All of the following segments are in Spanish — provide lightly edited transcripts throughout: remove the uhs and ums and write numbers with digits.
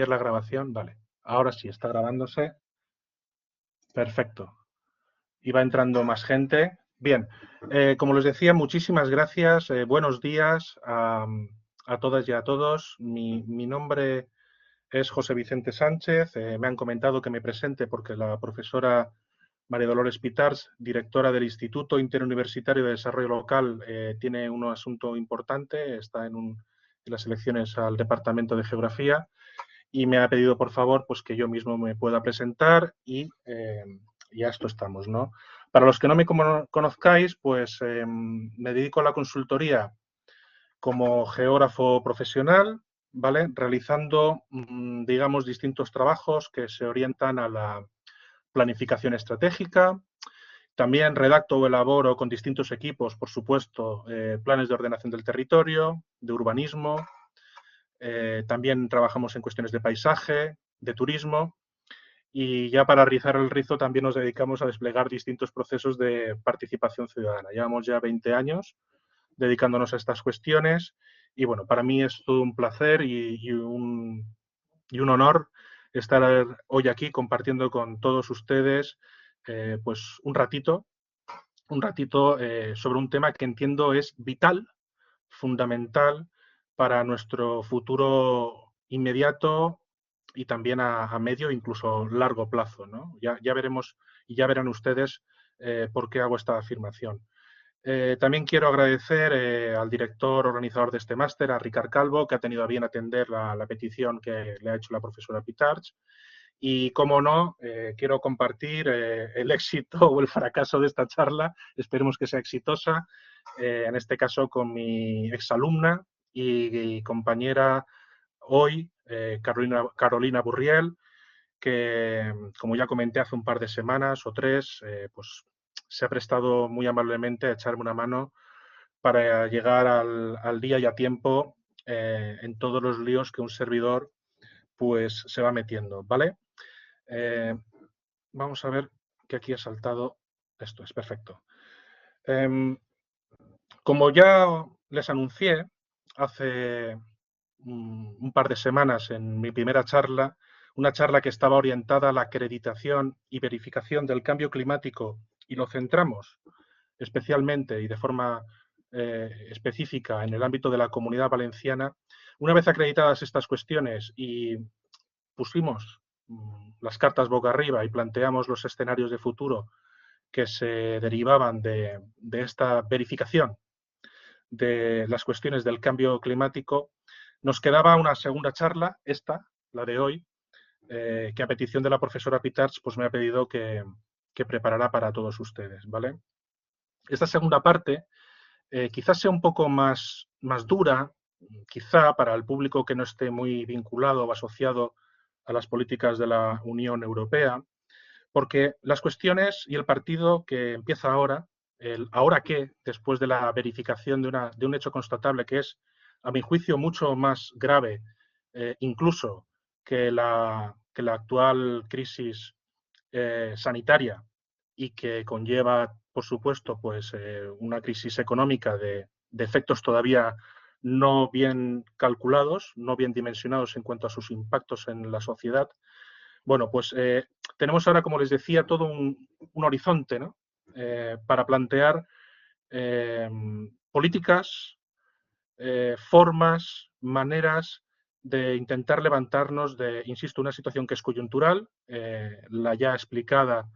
la grabación, vale. Ahora sí, está grabándose. Perfecto. Y va entrando más gente. Bien, como les decía, muchísimas gracias. Buenos días a todas y a todos. Mi nombre es José Vicente Sánchez. Me han comentado que me presente porque la profesora María Dolores Pitars, directora del Instituto Interuniversitario de Desarrollo Local, tiene un asunto importante. Está en las elecciones al Departamento de Geografía. Y me ha pedido, por favor, pues que yo mismo me pueda presentar y a esto estamos, ¿no? Para los que no me conozcáis, pues me dedico a la consultoría como geógrafo profesional, ¿vale? Realizando, digamos, distintos trabajos que se orientan a la planificación estratégica. También redacto o elaboro con distintos equipos, por supuesto, planes de ordenación del territorio, de urbanismo. También trabajamos en cuestiones de paisaje, de turismo y ya para rizar el rizo también nos dedicamos a desplegar distintos procesos de participación ciudadana. Llevamos ya 20 años dedicándonos a estas cuestiones y bueno, para mí es todo un placer y un honor estar hoy aquí compartiendo con todos ustedes pues un ratito sobre un tema que entiendo es vital, fundamental para nuestro futuro inmediato y también a medio, incluso largo plazo, ¿no? Ya veremos y ya verán ustedes por qué hago esta afirmación. También quiero agradecer al director organizador de este máster, a Ricard Calvo, que ha tenido a bien atender la petición que le ha hecho la profesora Pitarch. Y, como no, quiero compartir el éxito o el fracaso de esta charla, esperemos que sea exitosa, en este caso con mi exalumna y compañera hoy, Carolina Burriel, que, como ya comenté hace un par de semanas o tres, pues se ha prestado muy amablemente a echarme una mano para llegar al día y a tiempo en todos los líos que un servidor pues se va metiendo, ¿vale? Vamos a ver que aquí ha saltado. Esto es perfecto. Como ya les anuncié hace un par de semanas en mi primera charla, una charla que estaba orientada a la acreditación y verificación del cambio climático, y lo centramos especialmente y de forma específica en el ámbito de la Comunidad Valenciana. Una vez acreditadas estas cuestiones y pusimos las cartas boca arriba y planteamos los escenarios de futuro que se derivaban de esta verificación de las cuestiones del cambio climático, nos quedaba una segunda charla, esta, la de hoy, que a petición de la profesora Pitarch pues me ha pedido que preparara para todos ustedes, ¿vale? Esta segunda parte quizás sea un poco más dura, quizá para el público que no esté muy vinculado o asociado a las políticas de la Unión Europea, porque las cuestiones y el partido que empieza ahora, el ahora qué, después de la verificación de un hecho constatable que es, a mi juicio, mucho más grave, incluso que la actual crisis sanitaria y que conlleva, por supuesto, pues, una crisis económica de efectos todavía no bien calculados, no bien dimensionados en cuanto a sus impactos en la sociedad. Bueno, pues tenemos ahora, como les decía, todo un horizonte, ¿no? Para plantear políticas, formas, maneras de intentar levantarnos de, insisto, una situación que es coyuntural, la ya explicada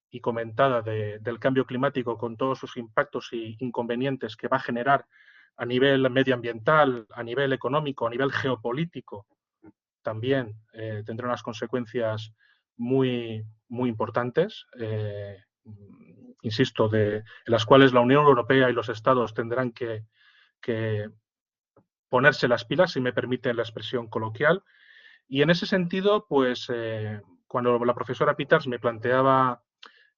y comentada del cambio climático con todos sus impactos e inconvenientes que va a generar a nivel medioambiental, a nivel económico, a nivel geopolítico, también tendrá unas consecuencias muy importantes, insisto, en las cuales la Unión Europea y los Estados tendrán que ponerse las pilas, si me permiten la expresión coloquial. Y en ese sentido, pues cuando la profesora Pitarch me planteaba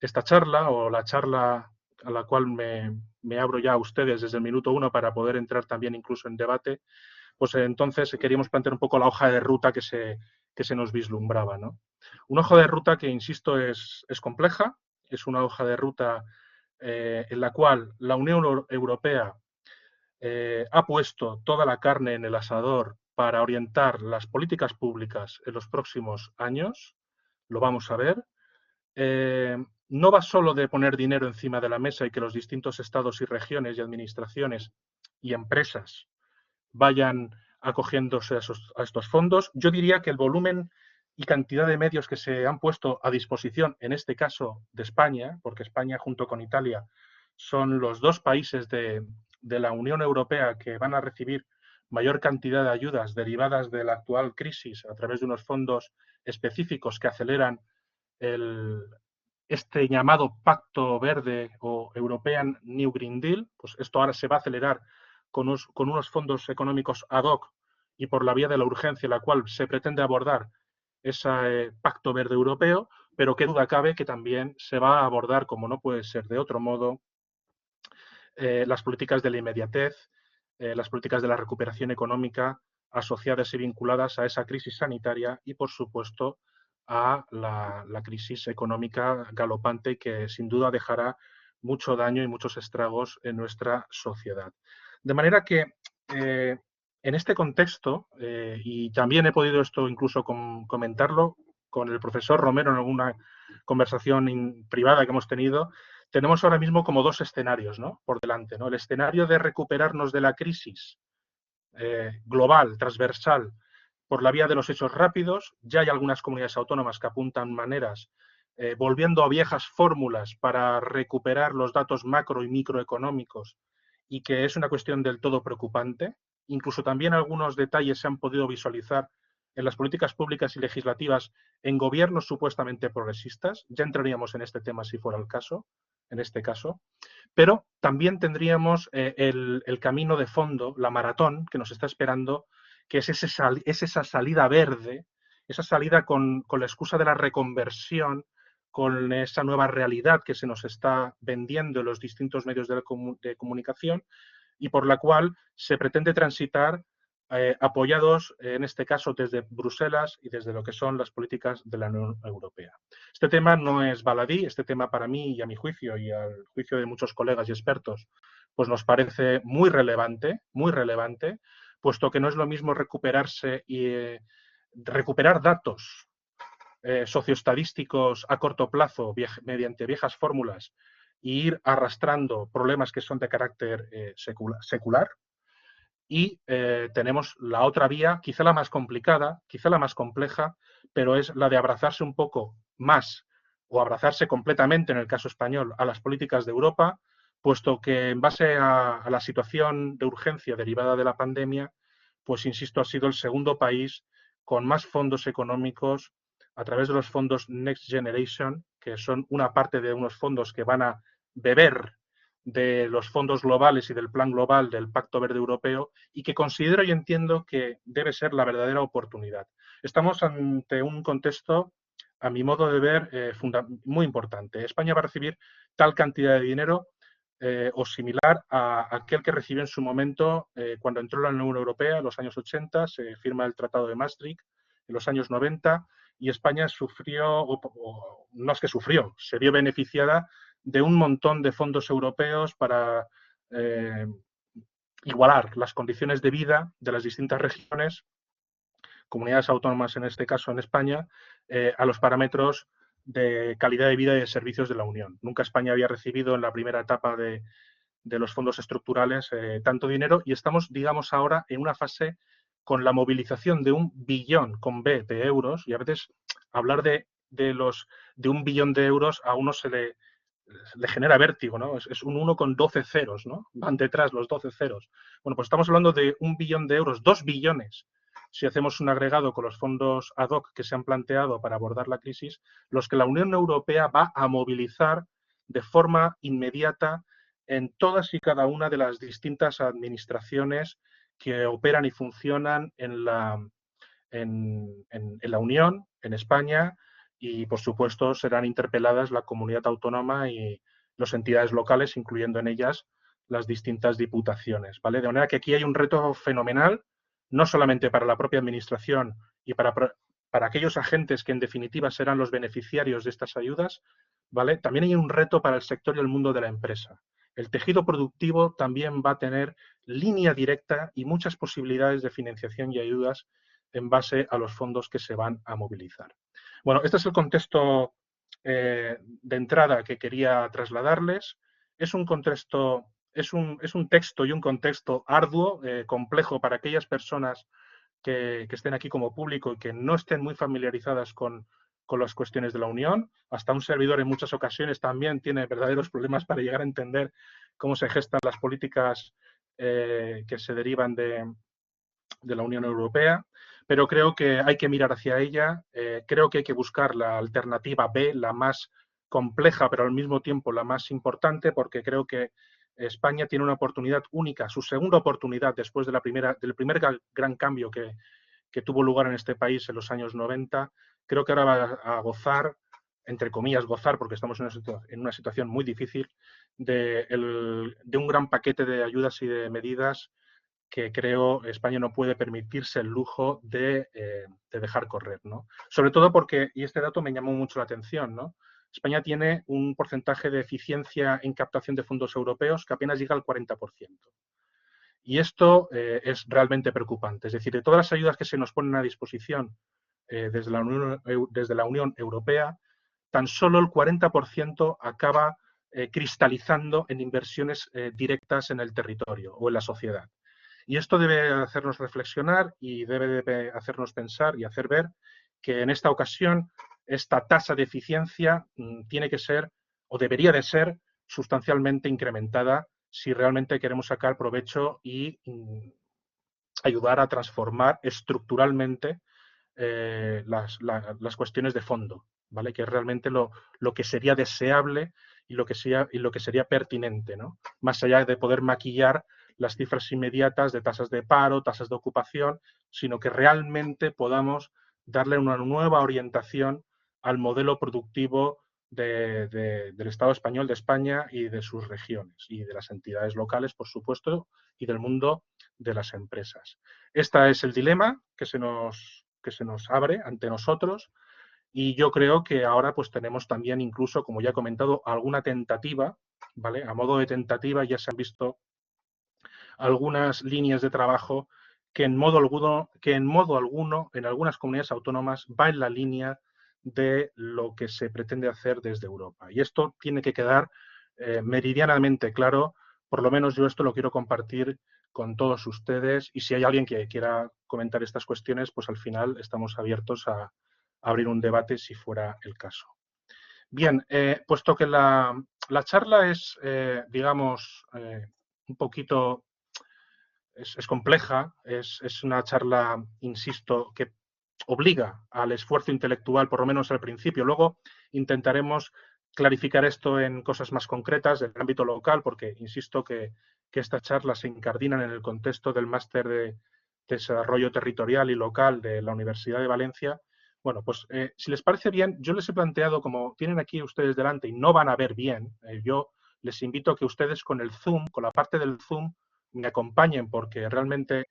esta charla o la charla a la cual me abro ya a ustedes desde el minuto uno para poder entrar también incluso en debate, pues entonces queríamos plantear un poco la hoja de ruta que se nos vislumbraba, ¿no? Una hoja de ruta que, insisto, es compleja, es una hoja de ruta en la cual la Unión Europea ha puesto toda la carne en el asador para orientar las políticas públicas en los próximos años, lo vamos a ver. No va solo de poner dinero encima de la mesa y que los distintos estados y regiones y administraciones y empresas vayan acogiéndose a estos fondos. Yo diría que el volumen y cantidad de medios que se han puesto a disposición, en este caso de España, porque España junto con Italia son los dos países de la Unión Europea que van a recibir mayor cantidad de ayudas derivadas de la actual crisis a través de unos fondos específicos que aceleran este llamado Pacto Verde o European New Green Deal. Pues esto ahora se va a acelerar con unos fondos económicos ad hoc y por la vía de la urgencia, la cual se pretende abordar ese Pacto Verde Europeo, pero qué duda cabe que también se va a abordar, como no puede ser de otro modo, las políticas de la inmediatez, las políticas de la recuperación económica asociadas y vinculadas a esa crisis sanitaria y, por supuesto, a la crisis económica galopante que sin duda dejará mucho daño y muchos estragos en nuestra sociedad. De manera que en este contexto, y también he podido esto incluso comentarlo con el profesor Romero en alguna conversación privada que hemos tenido, tenemos ahora mismo como dos escenarios, ¿no?, por delante, ¿no? El escenario de recuperarnos de la crisis global, transversal, por la vía de los hechos rápidos. Ya hay algunas comunidades autónomas que apuntan maneras, volviendo a viejas fórmulas para recuperar los datos macro y microeconómicos, y que es una cuestión del todo preocupante. Incluso también algunos detalles se han podido visualizar en las políticas públicas y legislativas en gobiernos supuestamente progresistas. Ya entraríamos en este tema si fuera el caso, en este caso. Pero también tendríamos el camino de fondo, la maratón que nos está esperando, que es esa salida verde, esa salida con la excusa de la reconversión, con esa nueva realidad que se nos está vendiendo en los distintos medios de comunicación y por la cual se pretende transitar apoyados, en este caso, desde Bruselas y desde lo que son las políticas de la Unión Europea. Este tema no es baladí, este tema para mí y a mi juicio y al juicio de muchos colegas y expertos, pues nos parece muy relevante, puesto que no es lo mismo recuperarse y recuperar datos socioestadísticos a corto plazo mediante viejas fórmulas e ir arrastrando problemas que son de carácter secular. Y tenemos la otra vía, quizá la más complicada, quizá la más compleja, pero es la de abrazarse un poco más o abrazarse completamente, en el caso español, a las políticas de Europa, puesto que en base a la situación de urgencia derivada de la pandemia, pues insisto, ha sido el segundo país con más fondos económicos a través de los fondos Next Generation, que son una parte de unos fondos que van a beber de los fondos globales y del plan global del Pacto Verde Europeo, y que considero y entiendo que debe ser la verdadera oportunidad. Estamos ante un contexto, a mi modo de ver, muy importante. España va a recibir tal cantidad de dinero o similar a aquel que recibió en su momento cuando entró la Unión Europea en los años 80, se firma el Tratado de Maastricht en los años 90, y España sufrió, o no es que sufrió, se vio beneficiada de un montón de fondos europeos para igualar las condiciones de vida de las distintas regiones, comunidades autónomas en este caso en España, a los parámetros de calidad de vida y de servicios de la Unión. Nunca España había recibido en la primera etapa de los fondos estructurales tanto dinero, y estamos, digamos, ahora en una fase con la movilización de 1 billón con B de euros, y a veces hablar de 1 billón de euros a uno se le genera vértigo, ¿no? Es un 1 con 12 ceros, ¿no? Van detrás los 12 ceros. Bueno, pues estamos hablando de 1 billón de euros, 2 billones, si hacemos un agregado con los fondos ad hoc que se han planteado para abordar la crisis, los que la Unión Europea va a movilizar de forma inmediata en todas y cada una de las distintas administraciones que operan y funcionan en la Unión, en España, y por supuesto serán interpeladas la comunidad autónoma y las entidades locales, incluyendo en ellas las distintas diputaciones, ¿vale? De manera que aquí hay un reto fenomenal, no solamente para la propia administración y para para aquellos agentes que en definitiva serán los beneficiarios de estas ayudas, ¿vale? También hay un reto para el sector y el mundo de la empresa. El tejido productivo también va a tener línea directa y muchas posibilidades de financiación y ayudas en base a los fondos que se van a movilizar. Bueno, este es el contexto de entrada que quería trasladarles. Es un contexto, es un texto y un contexto arduo, complejo para aquellas personas que estén aquí como público y que no estén muy familiarizadas con las cuestiones de la Unión. Hasta un servidor en muchas ocasiones también tiene verdaderos problemas para llegar a entender cómo se gestan las políticas que se derivan de la Unión Europea, pero creo que hay que mirar hacia ella, creo que hay que buscar la alternativa B, la más compleja, pero al mismo tiempo la más importante, porque creo que España tiene una oportunidad única, su segunda oportunidad después de del primer gran cambio que tuvo lugar en este país en los años 90. Creo que ahora va a gozar, entre comillas, gozar, porque estamos en una situación muy difícil, de un gran paquete de ayudas y de medidas que creo España no puede permitirse el lujo de dejar correr, ¿no? Sobre todo porque, y este dato me llamó mucho la atención, ¿no? España tiene un porcentaje de eficiencia en captación de fondos europeos que apenas llega al 40%. Y esto es realmente preocupante. Es decir, de todas las ayudas que se nos ponen a disposición desde la Unión Europea, tan solo el 40% acaba cristalizando en inversiones directas en el territorio o en la sociedad. Y esto debe hacernos reflexionar y debe hacernos pensar y hacer ver que en esta ocasión esta tasa de eficiencia tiene que ser o debería de ser sustancialmente incrementada si realmente queremos sacar provecho y ayudar a transformar estructuralmente las cuestiones de fondo, ¿vale? Que es realmente lo que sería deseable y lo que sería pertinente, ¿no? Más allá de poder maquillar las cifras inmediatas de tasas de paro, tasas de ocupación, sino que realmente podamos darle una nueva orientación al modelo productivo del Estado español, de España y de sus regiones y de las entidades locales, por supuesto, y del mundo de las empresas. Este es el dilema que se nos abre ante nosotros y yo creo que ahora pues tenemos también incluso, como ya he comentado, alguna tentativa, ¿vale? A modo de tentativa ya se han visto algunas líneas de trabajo que en modo alguno, en algunas comunidades autónomas, va en la línea de lo que se pretende hacer desde Europa. Y esto tiene que quedar meridianamente claro, por lo menos yo esto lo quiero compartir con todos ustedes y si hay alguien que quiera comentar estas cuestiones, pues al final estamos abiertos a abrir un debate si fuera el caso. Bien, puesto que la charla es, digamos, un poquito es compleja, es una charla, insisto, que obliga al esfuerzo intelectual, por lo menos al principio. Luego intentaremos clarificar esto en cosas más concretas del ámbito local, porque insisto que estas charlas se incardinan en el contexto del máster de desarrollo territorial y local de la Universidad de Valencia. Bueno, pues si les parece bien, yo les he planteado, como tienen aquí ustedes delante y no van a ver bien, yo les invito a que ustedes con el Zoom, con la parte del Zoom, me acompañen porque realmente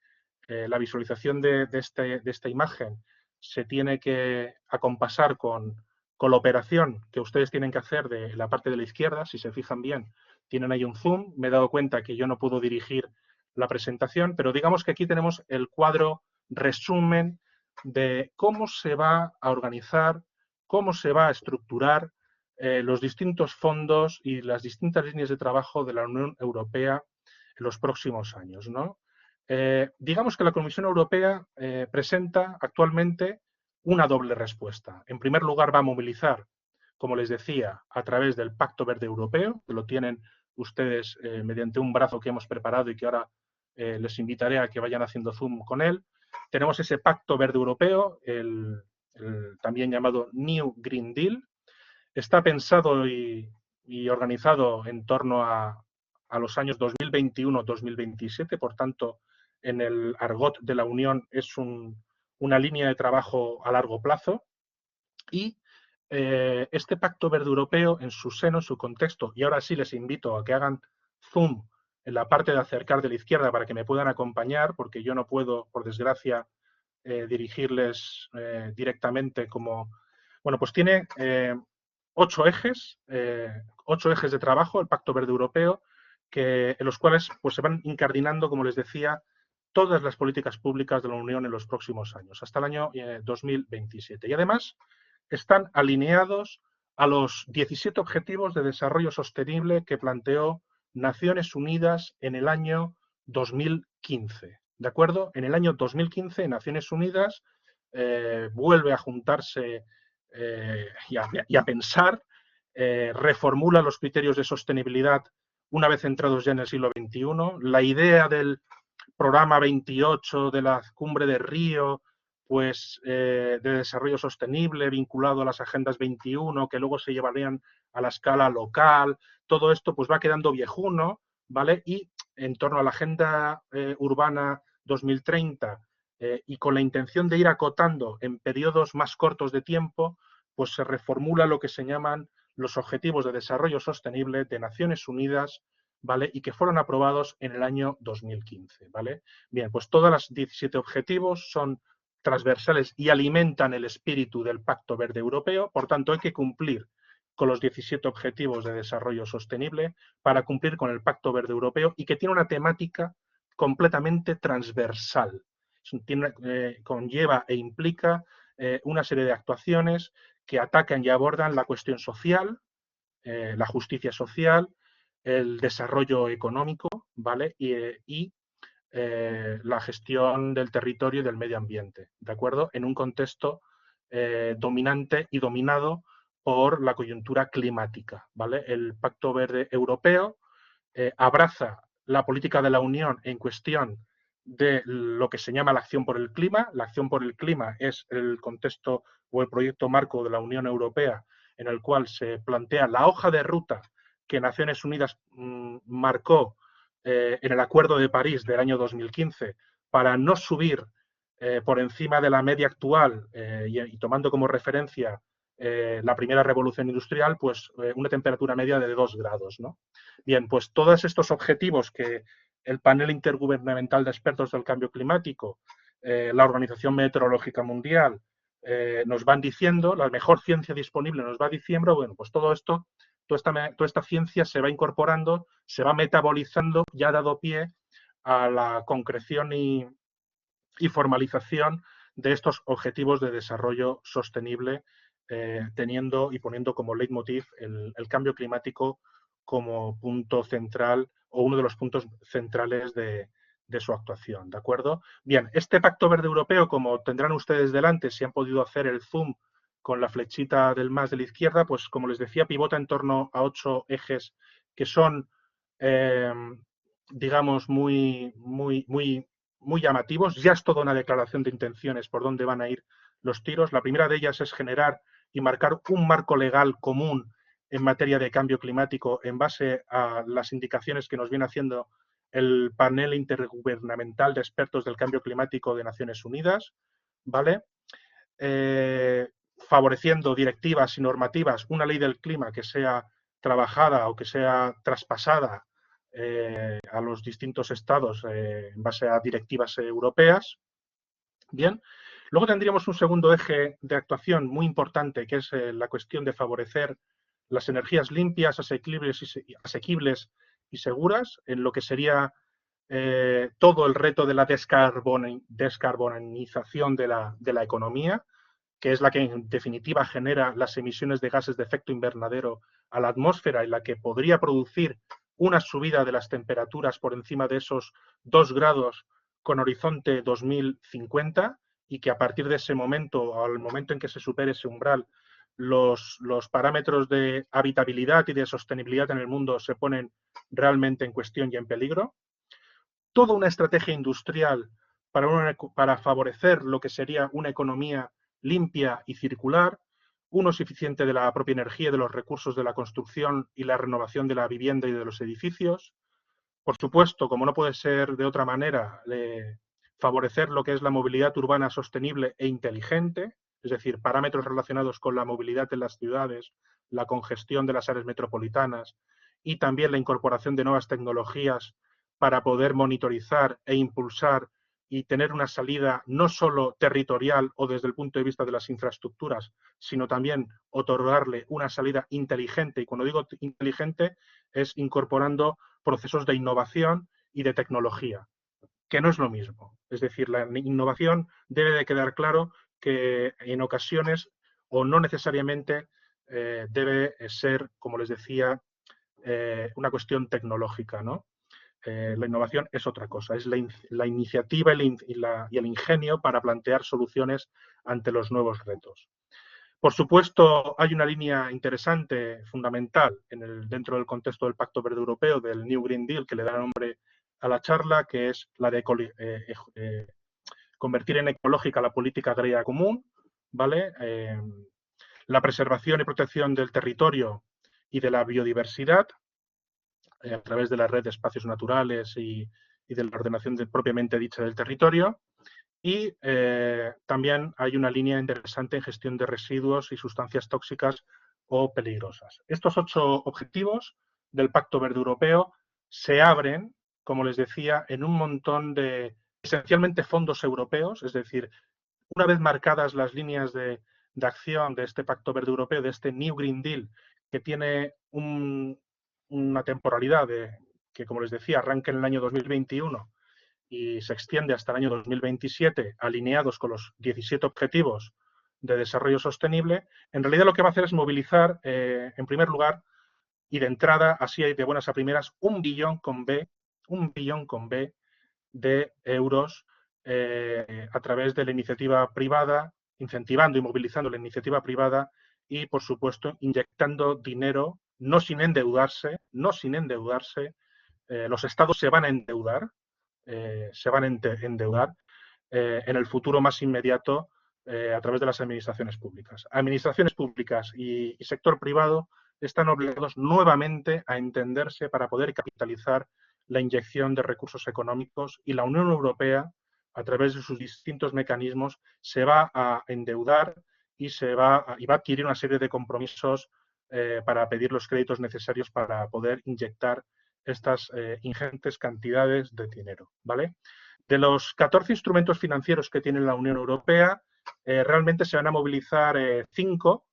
la visualización de esta imagen se tiene que acompasar con la operación que ustedes tienen que hacer de la parte de la izquierda. Si se fijan bien, tienen ahí un zoom. Me he dado cuenta que yo no puedo dirigir la presentación, pero digamos que aquí tenemos el cuadro resumen de cómo se va a organizar, cómo se va a estructurar los distintos fondos y las distintas líneas de trabajo de la Unión Europea en los próximos años, ¿no? Digamos que la Comisión Europea presenta actualmente una doble respuesta. En primer lugar, va a movilizar, como les decía, a través del Pacto Verde Europeo, que lo tienen ustedes mediante un brazo que hemos preparado y que ahora les invitaré a que vayan haciendo zoom con él. Tenemos ese Pacto Verde Europeo, el también llamado New Green Deal. Está pensado y organizado en torno a los años 2021-2027, por tanto, en el argot de la Unión es una línea de trabajo a largo plazo y este Pacto Verde Europeo en su seno, en su contexto, y ahora sí les invito a que hagan zoom en la parte de acercar de la izquierda para que me puedan acompañar, porque yo no puedo, por desgracia, dirigirles directamente como... Bueno, pues tiene 8 ejes de trabajo, el Pacto Verde Europeo, en los cuales pues, se van incardinando, como les decía, todas las políticas públicas de la Unión en los próximos años, hasta el año 2027. Y además están alineados a los 17 Objetivos de Desarrollo Sostenible que planteó Naciones Unidas en el año 2015. ¿De acuerdo? En el año 2015, Naciones Unidas vuelve a juntarse y a pensar, reformula los criterios de sostenibilidad una vez entrados ya en el siglo XXI. La idea del programa 28 de la cumbre de Río, pues de desarrollo sostenible vinculado a las agendas 21, que luego se llevarían a la escala local, todo esto pues va quedando viejuno, ¿vale? Y en torno a la agenda urbana 2030 y con la intención de ir acotando en periodos más cortos de tiempo, pues se reformula lo que se llaman los Objetivos de Desarrollo Sostenible de Naciones Unidas, ¿vale? Y que fueron aprobados en el año 2015, ¿vale? Bien, pues todos los 17 objetivos son transversales y alimentan el espíritu del Pacto Verde Europeo, por tanto hay que cumplir con los 17 Objetivos de Desarrollo Sostenible para cumplir con el Pacto Verde Europeo y que tiene una temática completamente transversal. Conlleva e implica una serie de actuaciones que atacan y abordan la cuestión social, la justicia social, el desarrollo económico, ¿vale? Y la gestión del territorio y del medio ambiente, ¿de acuerdo? En un contexto dominante y dominado por la coyuntura climática, ¿vale? El Pacto Verde Europeo abraza la política de la Unión en cuestión de lo que se llama la acción por el clima. La acción por el clima es el contexto o el proyecto marco de la Unión Europea en el cual se plantea la hoja de ruta que Naciones Unidas marcó en el Acuerdo de París del año 2015 para no subir por encima de la media actual y tomando como referencia la primera revolución industrial, pues una temperatura media de 2 grados, ¿no? Bien, pues todos estos objetivos que el panel intergubernamental de expertos del cambio climático, la Organización Meteorológica Mundial, nos van diciendo, la mejor ciencia disponible nos va diciendo, bueno, pues todo esto, toda esta ciencia se va incorporando, se va metabolizando y ha dado pie a la concreción y formalización de estos objetivos de desarrollo sostenible, teniendo y poniendo como leitmotiv el cambio climático como punto central o uno de los puntos centrales de su actuación, ¿de acuerdo? Bien, este Pacto Verde Europeo, como tendrán ustedes delante, si han podido hacer el zoom con la flechita del más de la izquierda, pues como les decía, pivota en torno a 8 ejes que son, digamos, muy llamativos. Ya es toda una declaración de intenciones por dónde van a ir los tiros. La primera de ellas es generar y marcar un marco legal común en materia de cambio climático en base a las indicaciones que nos viene haciendo el panel intergubernamental de expertos del cambio climático de Naciones Unidas, ¿vale? Favoreciendo directivas y normativas, una ley del clima que sea trabajada o que sea traspasada a los distintos estados en base a directivas europeas. Bien, luego tendríamos un segundo eje de actuación muy importante, que es la cuestión de favorecer las energías limpias, asequibles y seguras, en lo que sería todo el reto de la descarbonización de la economía, que es la que en definitiva genera las emisiones de gases de efecto invernadero a la atmósfera y la que podría producir una subida de las temperaturas por encima de esos 2 grados con horizonte 2050 y que a partir de ese momento, al momento en que se supere ese umbral, los parámetros de habitabilidad y de sostenibilidad en el mundo se ponen realmente en cuestión y en peligro. Toda una estrategia industrial para favorecer lo que sería una economía limpia y circular, un uso eficiente de la propia energía y de los recursos de la construcción y la renovación de la vivienda y de los edificios. Por supuesto, como no puede ser de otra manera, favorecer lo que es la movilidad urbana sostenible e inteligente, es decir, parámetros relacionados con la movilidad en las ciudades, la congestión de las áreas metropolitanas y también la incorporación de nuevas tecnologías para poder monitorizar e impulsar y tener una salida no solo territorial o desde el punto de vista de las infraestructuras, sino también otorgarle una salida inteligente. Y cuando digo inteligente es incorporando procesos de innovación y de tecnología, que no es lo mismo. Es decir, la innovación debe de quedar claro que en ocasiones o no necesariamente debe ser, como les decía, una cuestión tecnológica, ¿no? La innovación es otra cosa, es la iniciativa y el ingenio para plantear soluciones ante los nuevos retos. Por supuesto, hay una línea interesante, fundamental, dentro del contexto del Pacto Verde Europeo, del New Green Deal, que le da nombre a la charla, que es la de convertir en ecológica la política agraria común, ¿vale? La preservación y protección del territorio y de la biodiversidad, a través de la red de espacios naturales y de la ordenación propiamente dicha del territorio. Y también hay una línea interesante en gestión de residuos y sustancias tóxicas o peligrosas. Estos 8 objetivos del Pacto Verde Europeo se abren, como les decía, en un montón de, esencialmente, fondos europeos, es decir, una vez marcadas las líneas de acción de este Pacto Verde Europeo, de este New Green Deal, que tiene una temporalidad que, como les decía, arranca en el año 2021 y se extiende hasta el año 2027, alineados con los 17 objetivos de desarrollo sostenible, en realidad lo que va a hacer es movilizar, en primer lugar, y de entrada, así de buenas a primeras, 1 billón con B de euros a través de la iniciativa privada, incentivando y movilizando la iniciativa privada y, por supuesto, inyectando dinero, no sin endeudarse, los estados se van a endeudar, en el futuro más inmediato a través de las administraciones públicas. Administraciones públicas y sector privado están obligados nuevamente a entenderse para poder capitalizar la inyección de recursos económicos y la Unión Europea, a través de sus distintos mecanismos, se va a endeudar y va a adquirir una serie de compromisos para pedir los créditos necesarios para poder inyectar estas ingentes cantidades de dinero, ¿vale? De los 14 instrumentos financieros que tiene la Unión Europea, realmente se van a movilizar 5.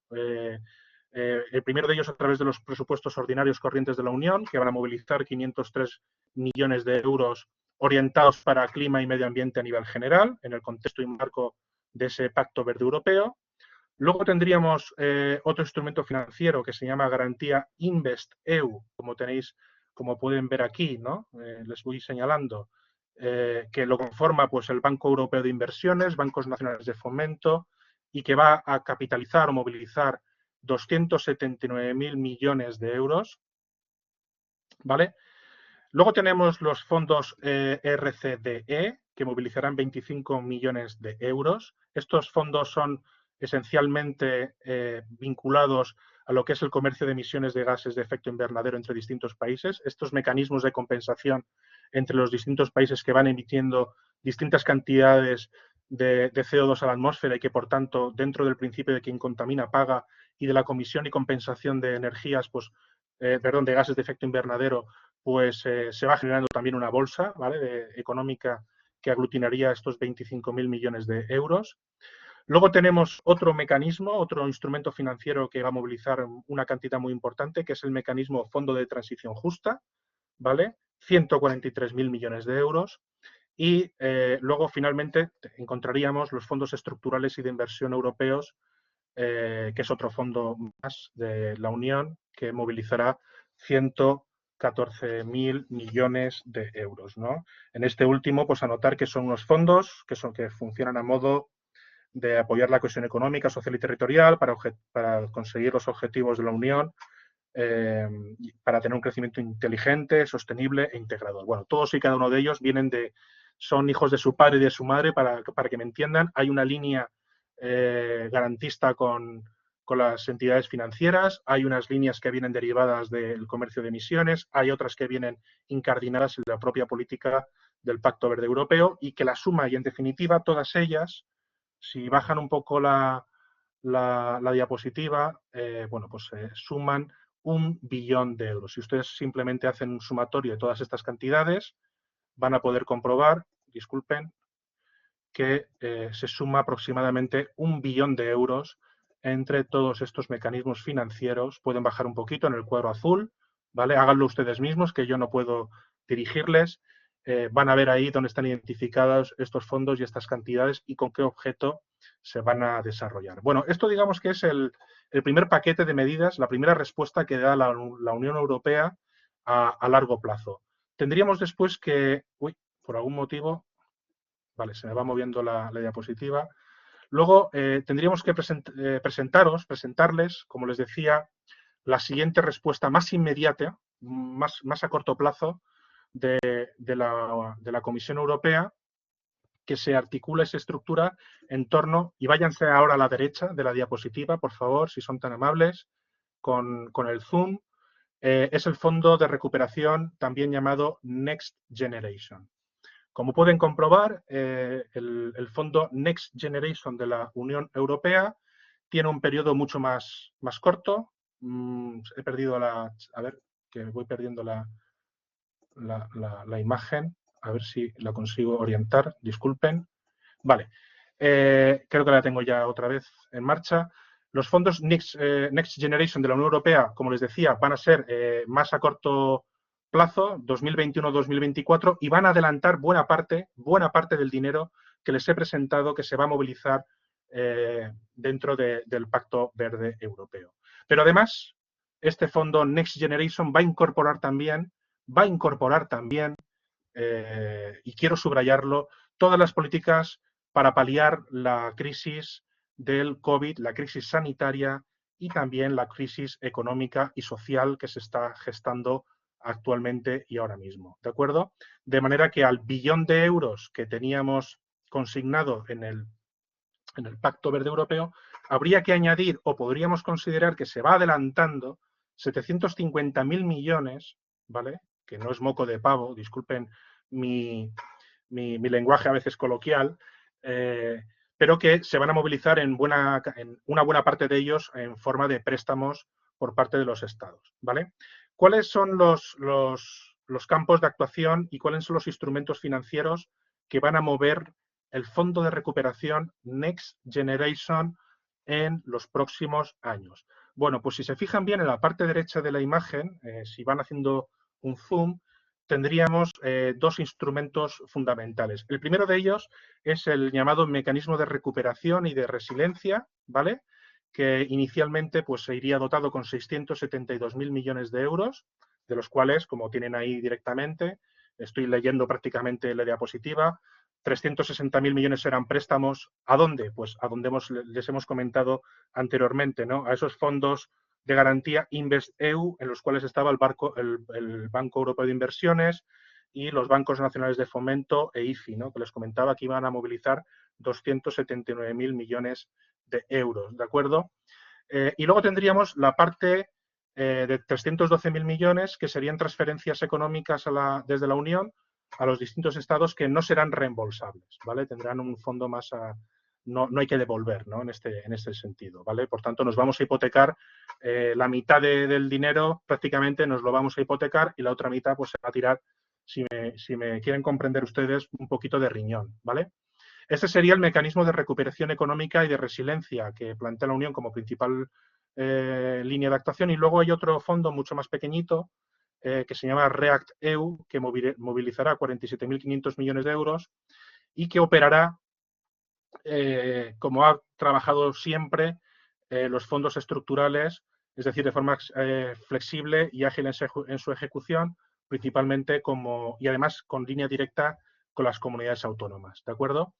El primero de ellos a través de los presupuestos ordinarios corrientes de la Unión, que van a movilizar 503 millones de euros orientados para clima y medio ambiente a nivel general, en el contexto y marco de ese Pacto Verde Europeo. Luego tendríamos otro instrumento financiero que se llama Garantía InvestEU, como pueden ver aquí, ¿no? Les voy señalando, que lo conforma pues, el Banco Europeo de Inversiones, Bancos Nacionales de Fomento, y que va a capitalizar o movilizar 279.000 millones de euros, ¿vale? Luego tenemos los fondos RCDE, que movilizarán 25 millones de euros. Estos fondos son esencialmente vinculados a lo que es el comercio de emisiones de gases de efecto invernadero entre distintos países. Estos mecanismos de compensación entre los distintos países que van emitiendo distintas cantidades de CO2 a la atmósfera y que, por tanto, dentro del principio de quien contamina paga y de la comisión y compensación de energías, de gases de efecto invernadero, pues se va generando también una bolsa, ¿vale? Económica que aglutinaría estos 25.000 millones de euros. Luego tenemos otro mecanismo, otro instrumento financiero que va a movilizar una cantidad muy importante, que es el mecanismo Fondo de Transición Justa, ¿vale? 143.000 millones de euros. Y luego, finalmente, encontraríamos los fondos estructurales y de inversión europeos, que es otro fondo más de la Unión, que movilizará 114.000 millones de euros, ¿no? En este último, pues anotar que son unos fondos que funcionan a modo de apoyar la cohesión económica, social y territorial para conseguir los objetivos de la Unión, para tener un crecimiento inteligente, sostenible e integrador. Bueno, todos y cada uno de ellos son hijos de su padre y de su madre, para que me entiendan. Hay una línea garantista con las entidades financieras, hay unas líneas que vienen derivadas del comercio de emisiones, hay otras que vienen incardinadas en la propia política del Pacto Verde Europeo, y que la suma y, en definitiva, todas ellas, si bajan un poco la diapositiva, suman 1 billón de euros. Si ustedes simplemente hacen un sumatorio de todas estas cantidades, van a poder comprobar, disculpen, que se suma aproximadamente 1 billón de euros entre todos estos mecanismos financieros. Pueden bajar un poquito en el cuadro azul, ¿vale? Háganlo ustedes mismos, que yo no puedo dirigirles. Van a ver ahí dónde están identificados estos fondos y estas cantidades y con qué objeto se van a desarrollar. Bueno, esto digamos que es el primer paquete de medidas, la primera respuesta que da la Unión Europea a largo plazo. Tendríamos después que, por algún motivo, vale, se me va moviendo la diapositiva. Luego tendríamos que presentarles, como les decía, la siguiente respuesta más inmediata, más a corto plazo, de la Comisión Europea, que se articula y se estructura en torno, y váyanse ahora a la derecha de la diapositiva, por favor, si son tan amables, con el zoom, es el Fondo de Recuperación, también llamado Next Generation. Como pueden comprobar, el fondo Next Generation de la Unión Europea tiene un periodo mucho más corto. He perdido a ver, que voy perdiendo la imagen. A ver si la consigo orientar. Disculpen. Vale. Creo que la tengo ya otra vez en marcha. Los fondos Next Generation de la Unión Europea, como les decía, van a ser más a corto plazo, 2021-2024, y van a adelantar buena parte del dinero que les he presentado, que se va a movilizar dentro del Pacto Verde Europeo. Pero además, este fondo Next Generation va a incorporar también, y quiero subrayarlo, todas las políticas para paliar la crisis del COVID, la crisis sanitaria y también la crisis económica y social que se está gestando actualmente y ahora mismo, ¿de acuerdo? De manera que al billón de euros que teníamos consignado en el Pacto Verde Europeo, habría que añadir, o podríamos considerar que se va adelantando, 750.000 millones, ¿vale? Que no es moco de pavo, disculpen mi lenguaje a veces coloquial, pero que se van a movilizar en una buena parte de ellos en forma de préstamos por parte de los estados, ¿vale? ¿Cuáles son los campos de actuación y cuáles son los instrumentos financieros que van a mover el Fondo de Recuperación Next Generation en los próximos años? Bueno, pues si se fijan bien en la parte derecha de la imagen, si van haciendo un zoom, tendríamos dos instrumentos fundamentales. El primero de ellos es el llamado mecanismo de recuperación y de resiliencia, ¿vale? Que inicialmente pues, se iría dotado con 672.000 millones de euros, de los cuales, como tienen ahí directamente, estoy leyendo prácticamente la diapositiva, 360.000 millones serán préstamos. ¿A dónde? Pues a donde les hemos comentado anteriormente, ¿no? A esos fondos de garantía InvestEU, en los cuales estaba el Banco Europeo de Inversiones y los bancos nacionales de fomento e IFI, ¿no? Que les comentaba que iban a movilizar 279.000 millones de euros, ¿de acuerdo? Y luego tendríamos la parte de 312.000 millones, que serían transferencias económicas desde la Unión a los distintos estados que no serán reembolsables, ¿vale? Tendrán un fondo más no hay que devolver, ¿no? En este sentido, ¿vale? Por tanto, nos vamos a hipotecar la mitad del dinero, prácticamente nos lo vamos a hipotecar y la otra mitad pues se va a tirar, si me quieren comprender ustedes, un poquito de riñón, ¿vale? Este sería el mecanismo de recuperación económica y de resiliencia que plantea la Unión como principal línea de actuación. Y luego hay otro fondo mucho más pequeñito que se llama REACT-EU, que movilizará 47.500 millones de euros y que operará, como ha trabajado siempre, los fondos estructurales, es decir, de forma flexible y ágil en su ejecución, principalmente y además con línea directa con las comunidades autónomas, ¿de acuerdo?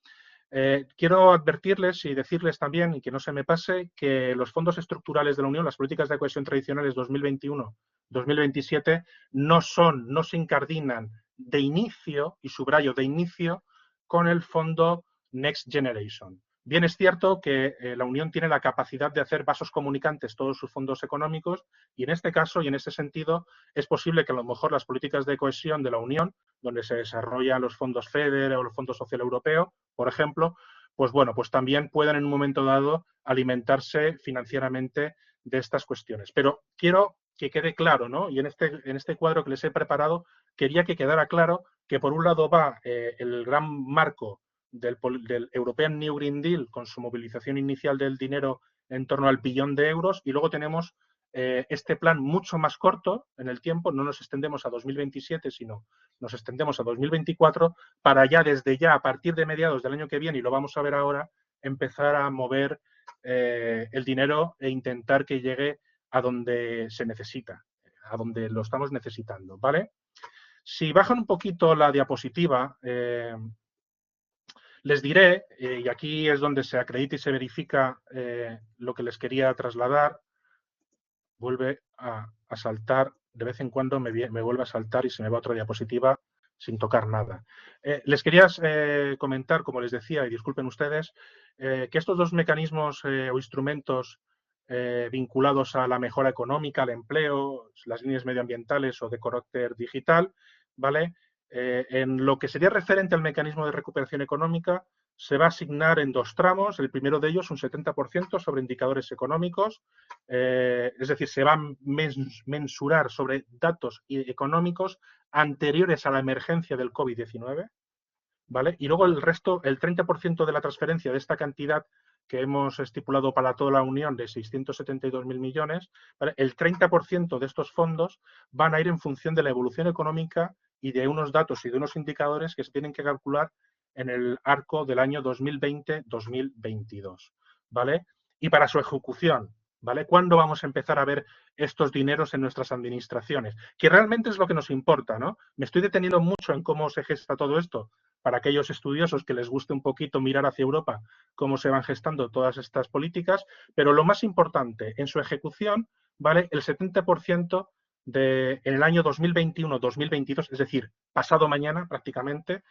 Quiero advertirles y decirles también, y que no se me pase, que los fondos estructurales de la Unión, las políticas de cohesión tradicionales 2021-2027, no se incardinan de inicio, y subrayo de inicio, con el fondo Next Generation. Bien es cierto que la Unión tiene la capacidad de hacer vasos comunicantes todos sus fondos económicos y en este caso y en este sentido es posible que a lo mejor las políticas de cohesión de la Unión, donde se desarrollan los fondos FEDER o el Fondo Social Europeo, por ejemplo, pues bueno, pues también puedan en un momento dado alimentarse financieramente de estas cuestiones. Pero quiero que quede claro, ¿no? Y en este cuadro que les he preparado, quería que quedara claro que por un lado va el gran marco del European New Green Deal, con su movilización inicial del dinero en torno al billón de euros, y luego tenemos este plan mucho más corto en el tiempo, no nos extendemos a 2027, sino nos extendemos a 2024, para ya desde ya, a partir de mediados del año que viene, y lo vamos a ver ahora, empezar a mover el dinero e intentar que llegue a donde se necesita, a donde lo estamos necesitando, ¿vale? Si bajan un poquito la diapositiva, les diré, y aquí es donde se acredita y se verifica lo que les quería trasladar. Vuelve a saltar, de vez en cuando me vuelve a saltar y se me va otra diapositiva sin tocar nada. Les quería comentar, como les decía, y disculpen ustedes, que estos dos mecanismos o instrumentos vinculados a la mejora económica, al empleo, las líneas medioambientales o de carácter digital, ¿vale? En lo que sería referente al mecanismo de recuperación económica, se va a asignar en dos tramos. El primero de ellos, un 70% sobre indicadores económicos, es decir, se va a mensurar sobre datos económicos anteriores a la emergencia del COVID-19, ¿vale? Y luego el resto, el 30% de la transferencia de esta cantidad que hemos estipulado para toda la Unión de 672.000 millones, ¿vale? El 30% de estos fondos van a ir en función de la evolución económica y de unos datos y de unos indicadores que se tienen que calcular en el arco del año 2020-2022, ¿vale? Y para su ejecución, ¿vale? ¿Cuándo vamos a empezar a ver estos dineros en nuestras administraciones? Que realmente es lo que nos importa, ¿no? Me estoy deteniendo mucho en cómo se gesta todo esto, para aquellos estudiosos que les guste un poquito mirar hacia Europa cómo se van gestando todas estas políticas, pero lo más importante, en su ejecución, ¿vale? El 70% en el año 2021-2022, es decir, pasado mañana prácticamente,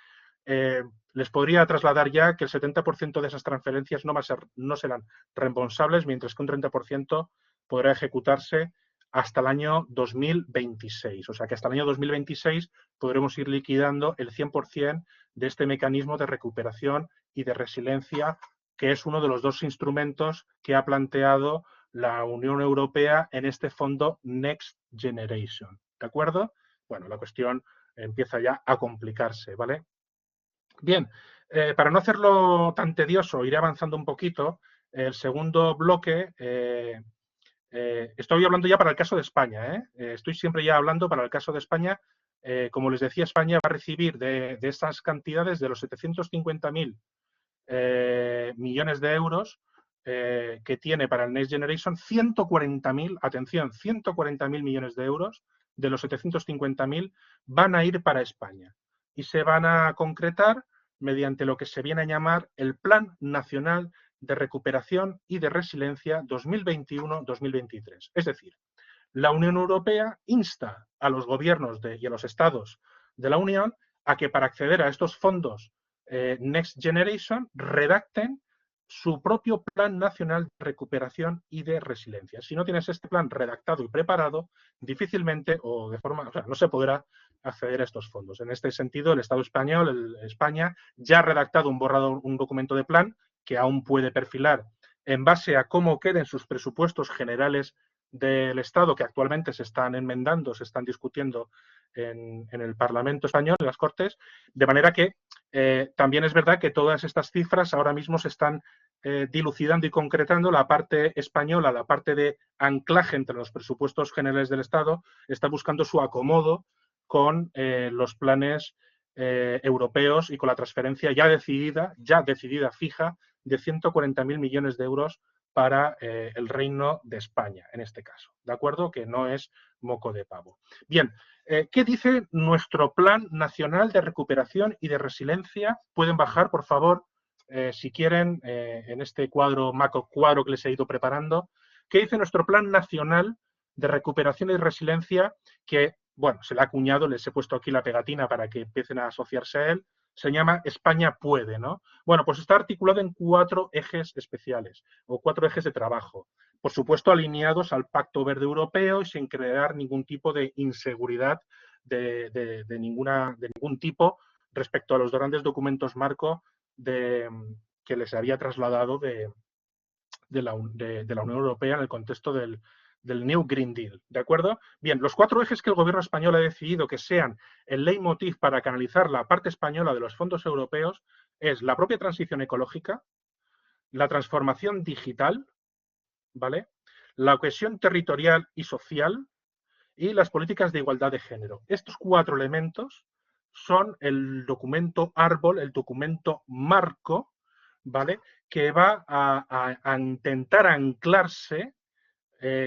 les podría trasladar ya que el 70% de esas transferencias no serán reembolsables, mientras que un 30% podrá ejecutarse hasta el año 2026. O sea que hasta el año 2026 podremos ir liquidando el 100% de este mecanismo de recuperación y de resiliencia, que es uno de los dos instrumentos que ha planteado la Unión Europea en este fondo Next Generation. ¿De acuerdo? Bueno, la cuestión empieza ya a complicarse, ¿vale? Bien, para no hacerlo tan tedioso, iré avanzando un poquito. El segundo bloque, estoy hablando ya para el caso de España, estoy siempre ya hablando para el caso de España. Como les decía, España va a recibir de estas cantidades, de los 750.000 millones de euros que tiene para el Next Generation, 140.000, atención, 140.000 millones de euros de los 750.000 van a ir para España y se van a concretar mediante lo que se viene a llamar el Plan Nacional de Recuperación y de Resiliencia 2021-2023. Es decir, la Unión Europea insta a los gobiernos y a los estados de la Unión a que para acceder a estos fondos Next Generation redacten su propio Plan Nacional de Recuperación y de Resiliencia. Si no tienes este plan redactado y preparado, difícilmente o de forma, o sea, no se podrá acceder a estos fondos. En este sentido, el Estado español, España, ya ha redactado un documento de plan que aún puede perfilar en base a cómo queden sus presupuestos generales del Estado, que actualmente se están enmendando, se están discutiendo en el Parlamento español, en las Cortes, de manera que también es verdad que todas estas cifras ahora mismo se están dilucidando y concretando. La parte española, la parte de anclaje entre los presupuestos generales del Estado, está buscando su acomodo con los planes europeos y con la transferencia ya decidida fija, de 140.000 millones de euros para el Reino de España, en este caso, ¿de acuerdo? Que no es moco de pavo. Bien, ¿qué dice nuestro Plan Nacional de Recuperación y de Resiliencia? Pueden bajar, por favor, si quieren, en este macro cuadro que les he ido preparando. ¿Qué dice nuestro Plan Nacional de Recuperación y Resiliencia? Que, bueno, se le ha acuñado, les he puesto aquí la pegatina para que empiecen a asociarse a él. Se llama España puede, ¿no? Bueno, pues está articulado en 4 ejes especiales o 4 ejes de trabajo. Por supuesto, alineados al Pacto Verde Europeo y sin crear ningún tipo de inseguridad de ningún tipo respecto a los grandes documentos marco que les había trasladado de la Unión Europea en el contexto del New Green Deal, ¿de acuerdo? Bien, los 4 ejes que el gobierno español ha decidido que sean el leitmotiv para canalizar la parte española de los fondos europeos es la propia transición ecológica, la transformación digital, ¿vale? La cohesión territorial y social y las políticas de igualdad de género. Estos 4 elementos son el documento árbol, el documento marco, ¿vale? Que va a intentar anclarse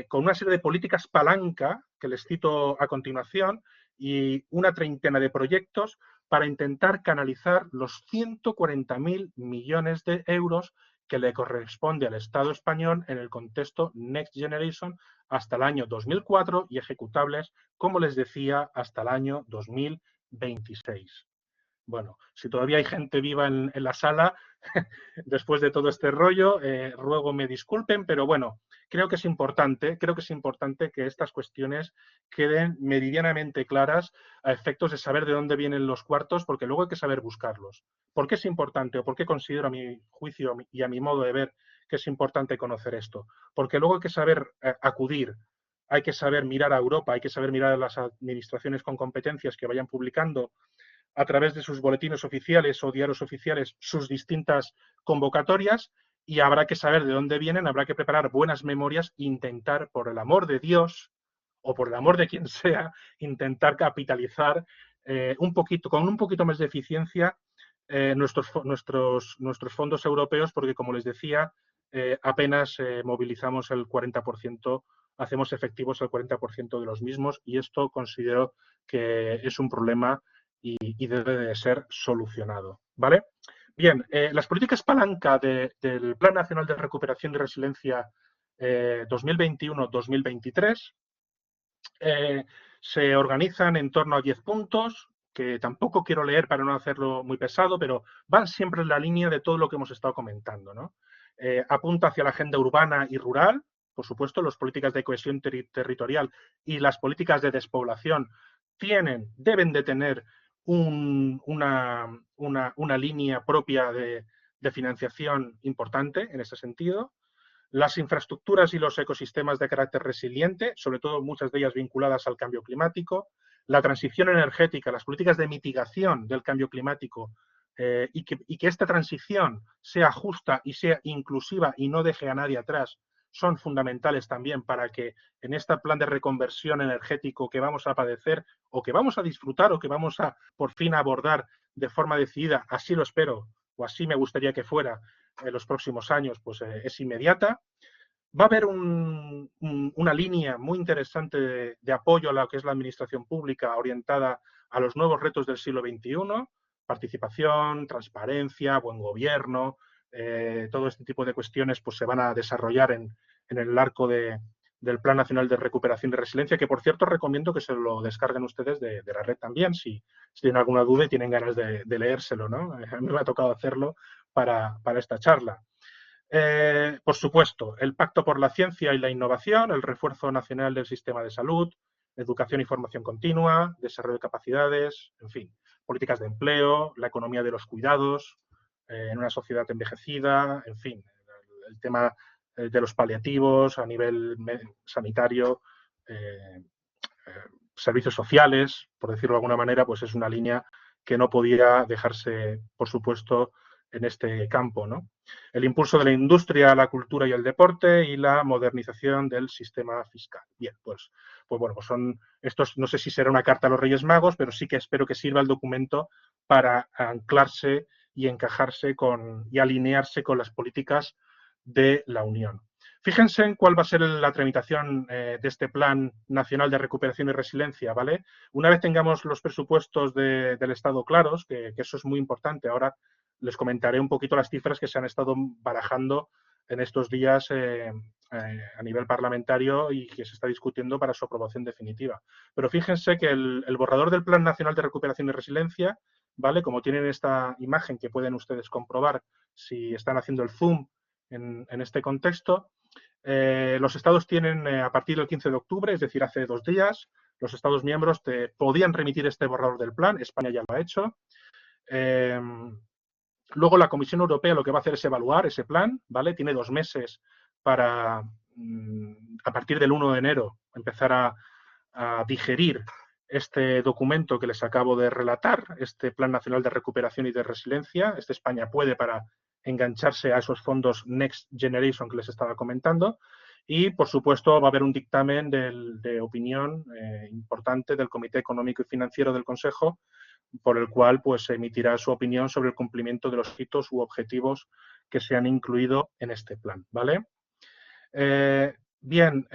con una serie de políticas palanca, que les cito a continuación, y una treintena de proyectos para intentar canalizar los 140.000 millones de euros que le corresponde al Estado español en el contexto Next Generation hasta el año 2004 y ejecutables, como les decía, hasta el año 2026. Bueno, si todavía hay gente viva en la sala, después de todo este rollo, ruego me disculpen, pero bueno, creo que es importante que estas cuestiones queden meridianamente claras a efectos de saber de dónde vienen los cuartos, porque luego hay que saber buscarlos. ¿Por qué es importante o por qué considero a mi juicio y a mi modo de ver que es importante conocer esto? Porque luego hay que saber acudir, hay que saber mirar a Europa, hay que saber mirar a las administraciones con competencias que vayan publicando a través de sus boletines oficiales o diarios oficiales sus distintas convocatorias y habrá que saber de dónde vienen, habrá que preparar buenas memorias e intentar, por el amor de Dios o por el amor de quien sea, intentar capitalizar con un poquito más de eficiencia nuestros fondos europeos, porque como les decía, apenas movilizamos el 40%, hacemos efectivos el 40% de los mismos y esto considero que es un problema y debe de ser solucionado, ¿vale? Bien, las políticas palanca del Plan Nacional de Recuperación y Resiliencia 2021-2023 se organizan en torno a 10 puntos, que tampoco quiero leer para no hacerlo muy pesado, pero van siempre en la línea de todo lo que hemos estado comentando, ¿no? Apunta hacia la agenda urbana y rural, por supuesto, las políticas de cohesión territorial y las políticas de despoblación deben de tener una línea propia de financiación importante en ese sentido. Las infraestructuras y los ecosistemas de carácter resiliente, sobre todo muchas de ellas vinculadas al cambio climático, la transición energética, las políticas de mitigación del cambio climático y que esta transición sea justa y sea inclusiva y no deje a nadie atrás, son fundamentales también para que en este plan de reconversión energético que vamos a padecer o que vamos a disfrutar o que vamos a por fin abordar de forma decidida, así lo espero o así me gustaría que fuera en los próximos años, pues es inmediata. Va a haber una línea muy interesante de apoyo a lo que es la administración pública orientada a los nuevos retos del siglo XXI, participación, transparencia, buen gobierno, todo este tipo de cuestiones pues, se van a desarrollar en el arco del Plan Nacional de Recuperación y Resiliencia, que por cierto recomiendo que se lo descarguen ustedes de la red también, si tienen alguna duda y tienen ganas de leérselo, ¿no? A mí me ha tocado hacerlo para esta charla. Por supuesto, el Pacto por la Ciencia y la Innovación, el refuerzo nacional del sistema de salud, educación y formación continua, desarrollo de capacidades, en fin, políticas de empleo, la economía de los cuidados en una sociedad envejecida, en fin, el tema de los paliativos a nivel sanitario, servicios sociales, por decirlo de alguna manera, pues es una línea que no podía dejarse, por supuesto, en este campo, ¿no? El impulso de la industria, la cultura y el deporte y la modernización del sistema fiscal. Bien, pues bueno, pues son estos, no sé si será una carta a los Reyes Magos, pero sí que espero que sirva el documento para anclarse y encajarse y alinearse con las políticas de la Unión. Fíjense en cuál va a ser la tramitación de este Plan Nacional de Recuperación y Resiliencia, ¿vale? Una vez tengamos los presupuestos del Estado claros, que eso es muy importante, ahora les comentaré un poquito las cifras que se han estado barajando en estos días a nivel parlamentario y que se está discutiendo para su aprobación definitiva. Pero fíjense que el borrador del Plan Nacional de Recuperación y Resiliencia, ¿vale? Como tienen esta imagen que pueden ustedes comprobar si están haciendo el zoom en este contexto, los estados tienen a partir del 15 de octubre, es decir, hace 2 días, los estados miembros podían remitir este borrador del plan, España ya lo ha hecho. Luego la Comisión Europea lo que va a hacer es evaluar ese plan, ¿vale? Tiene 2 meses para, a partir del 1 de enero, empezar a digerir este documento que les acabo de relatar, este Plan Nacional de Recuperación y de Resiliencia. España puede para engancharse a esos fondos Next Generation que les estaba comentando. Y, por supuesto, va a haber un dictamen de opinión importante del Comité Económico y Financiero del Consejo, por el cual pues, se emitirá su opinión sobre el cumplimiento de los hitos u objetivos que se han incluido en este plan, ¿vale? Bien,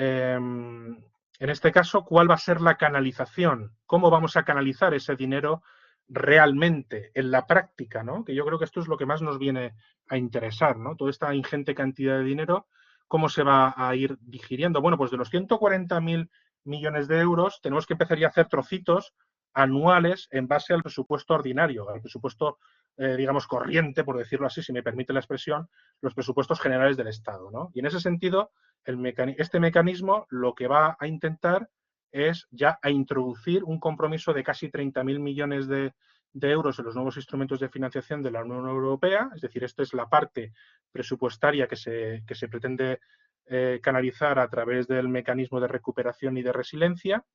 en este caso, ¿cuál va a ser la canalización? ¿Cómo vamos a canalizar ese dinero realmente, en la práctica, ¿no? Que yo creo que esto es lo que más nos viene a interesar, ¿no? Toda esta ingente cantidad de dinero, ¿cómo se va a ir digiriendo? Bueno, pues de los 140.000 millones de euros tenemos que empezar ya a hacer trocitos anuales en base al presupuesto ordinario, al presupuesto, digamos, corriente, por decirlo así, si me permite la expresión, los presupuestos generales del Estado, ¿no? Y en ese sentido, este mecanismo lo que va a intentar es ya a introducir un compromiso de casi 30.000 millones de euros en los nuevos instrumentos de financiación de la Unión Europea, es decir, esta es la parte presupuestaria que se pretende canalizar a través del mecanismo de recuperación y de resiliencia.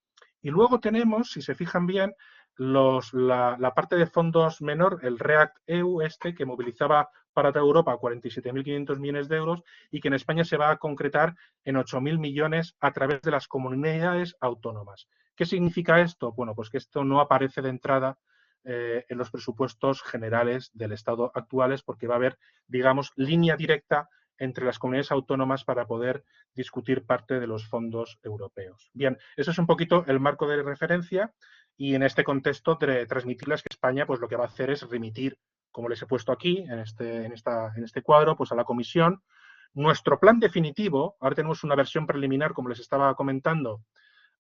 Y luego tenemos, si se fijan bien, la parte de fondos menor, el REACT-EU, que movilizaba para toda Europa 47.500 millones de euros y que en España se va a concretar en 8.000 millones a través de las comunidades autónomas. ¿Qué significa esto? Bueno, pues que esto no aparece de entrada en los presupuestos generales del Estado actuales, porque va a haber, digamos, línea directa entre las comunidades autónomas para poder discutir parte de los fondos europeos. Bien, eso es un poquito el marco de referencia y en este contexto transmitirles que España pues lo que va a hacer es remitir, como les he puesto aquí en este cuadro, pues a la Comisión nuestro plan definitivo. Ahora tenemos una versión preliminar, como les estaba comentando,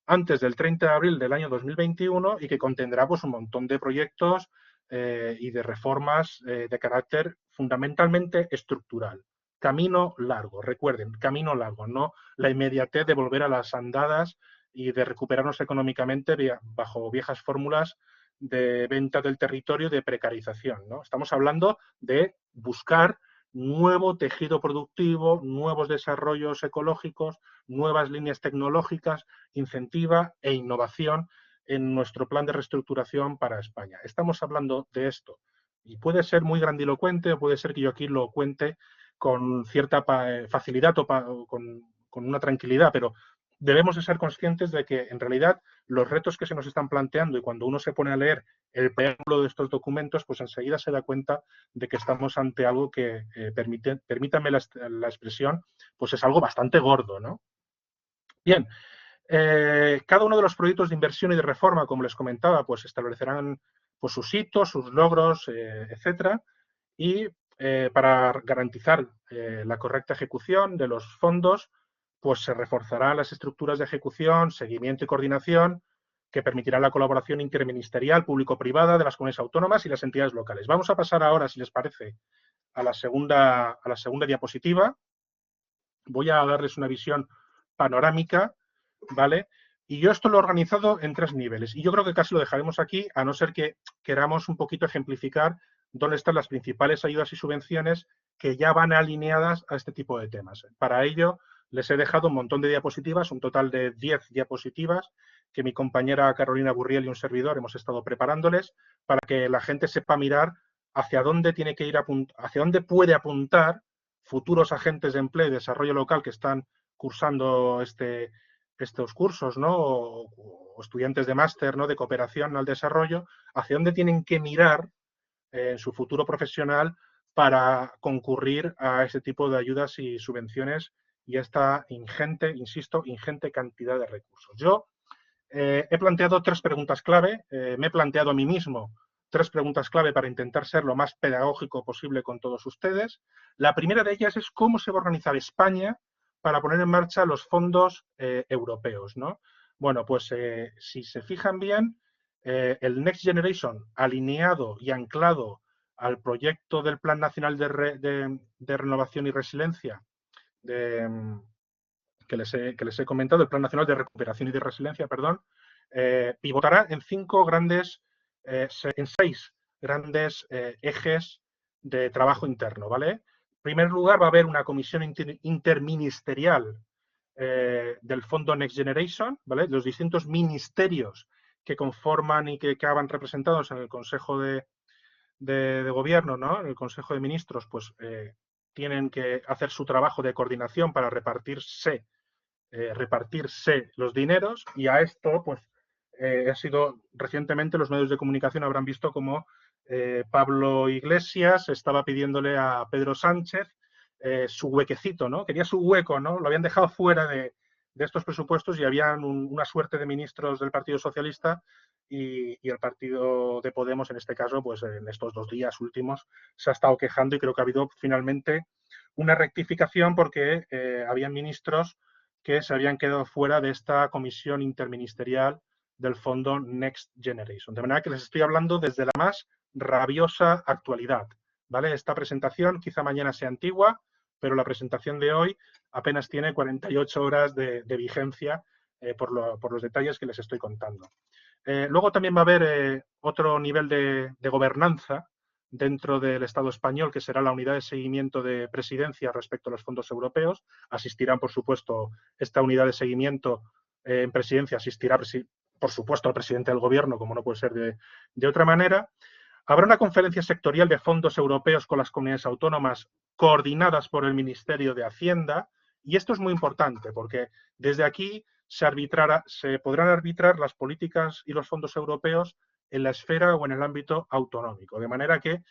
antes del 30 de abril del año 2021 y que contendrá pues, un montón de proyectos y de reformas de carácter fundamentalmente estructural. Camino largo, recuerden, camino largo, no la inmediatez de volver a las andadas y de recuperarnos económicamente bajo viejas fórmulas de venta del territorio y de precarización, ¿no? Estamos hablando de buscar nuevo tejido productivo, nuevos desarrollos ecológicos, nuevas líneas tecnológicas, incentiva e innovación en nuestro plan de reestructuración para España. Estamos hablando de esto y puede ser muy grandilocuente o puede ser que yo aquí lo cuente con cierta facilidad o con una tranquilidad, pero debemos de ser conscientes de que en realidad los retos que se nos están planteando y cuando uno se pone a leer el preámbulo de estos documentos, pues enseguida se da cuenta de que estamos ante algo que, permítanme la expresión, pues es algo bastante gordo, ¿no? Bien, cada uno de los proyectos de inversión y de reforma, como les comentaba, pues establecerán pues, sus hitos, sus logros, etcétera, y para garantizar la correcta ejecución de los fondos, pues se reforzarán las estructuras de ejecución, seguimiento y coordinación que permitirán la colaboración interministerial, público-privada de las comunidades autónomas y las entidades locales. Vamos a pasar ahora, si les parece, a la segunda diapositiva. Voy a darles una visión panorámica, ¿vale? Y yo esto lo he organizado en 3 niveles. Y yo creo que casi lo dejaremos aquí, a no ser que queramos un poquito ejemplificar dónde están las principales ayudas y subvenciones que ya van alineadas a este tipo de temas. Para ello, les he dejado un montón de diapositivas, un total de 10 diapositivas, que mi compañera Carolina Burriel y un servidor hemos estado preparándoles para que la gente sepa mirar hacia dónde tiene que ir, hacia dónde puede apuntar futuros agentes de empleo y desarrollo local que están cursando estos cursos, ¿no? O estudiantes de máster, ¿no? De cooperación al desarrollo, hacia dónde tienen que mirar en su futuro profesional para concurrir a ese tipo de ayudas y subvenciones y esta ingente, insisto, ingente cantidad de recursos. Yo he planteado 3 preguntas clave, me he planteado a mí mismo 3 preguntas clave para intentar ser lo más pedagógico posible con todos ustedes. La primera de ellas es cómo se va a organizar España para poner en marcha los fondos europeos, ¿no? Bueno, pues si se fijan bien, el Next Generation alineado y anclado al proyecto del Plan Nacional de Renovación y Resiliencia que les he comentado, el Plan Nacional de Recuperación y de Resiliencia, perdón, pivotará en 6 grandes ejes de trabajo interno, ¿vale? En primer lugar, va a haber una comisión interministerial del Fondo Next Generation, ¿vale? Los distintos ministerios que conforman y que acaban representados en el Consejo de Gobierno, ¿no? En el Consejo de Ministros, pues tienen que hacer su trabajo de coordinación para repartirse los dineros, y a esto, pues, ha sido recientemente los medios de comunicación habrán visto como Pablo Iglesias estaba pidiéndole a Pedro Sánchez su huequecito, ¿no? Quería su hueco, ¿no? Lo habían dejado fuera de estos presupuestos y habían una suerte de ministros del Partido Socialista y el partido de Podemos, en este caso, pues en estos 2 días últimos se ha estado quejando, y creo que ha habido finalmente una rectificación porque habían ministros que se habían quedado fuera de esta comisión interministerial del fondo Next Generation. De manera que les estoy hablando desde la más rabiosa actualidad, ¿vale? Esta presentación quizá mañana sea antigua, pero la presentación de hoy apenas tiene 48 horas de vigencia por los detalles que les estoy contando. Luego también va a haber otro nivel de gobernanza dentro del Estado español, que será la unidad de seguimiento de presidencia respecto a los fondos europeos. Asistirán, por supuesto, esta unidad de seguimiento en presidencia, asistirá, por supuesto, al presidente del Gobierno, como no puede ser de otra manera. Habrá una conferencia sectorial de fondos europeos con las comunidades autónomas coordinadas por el Ministerio de Hacienda, y esto es muy importante porque desde aquí se podrán arbitrar las políticas y los fondos europeos en la esfera o en el ámbito autonómico. De manera que,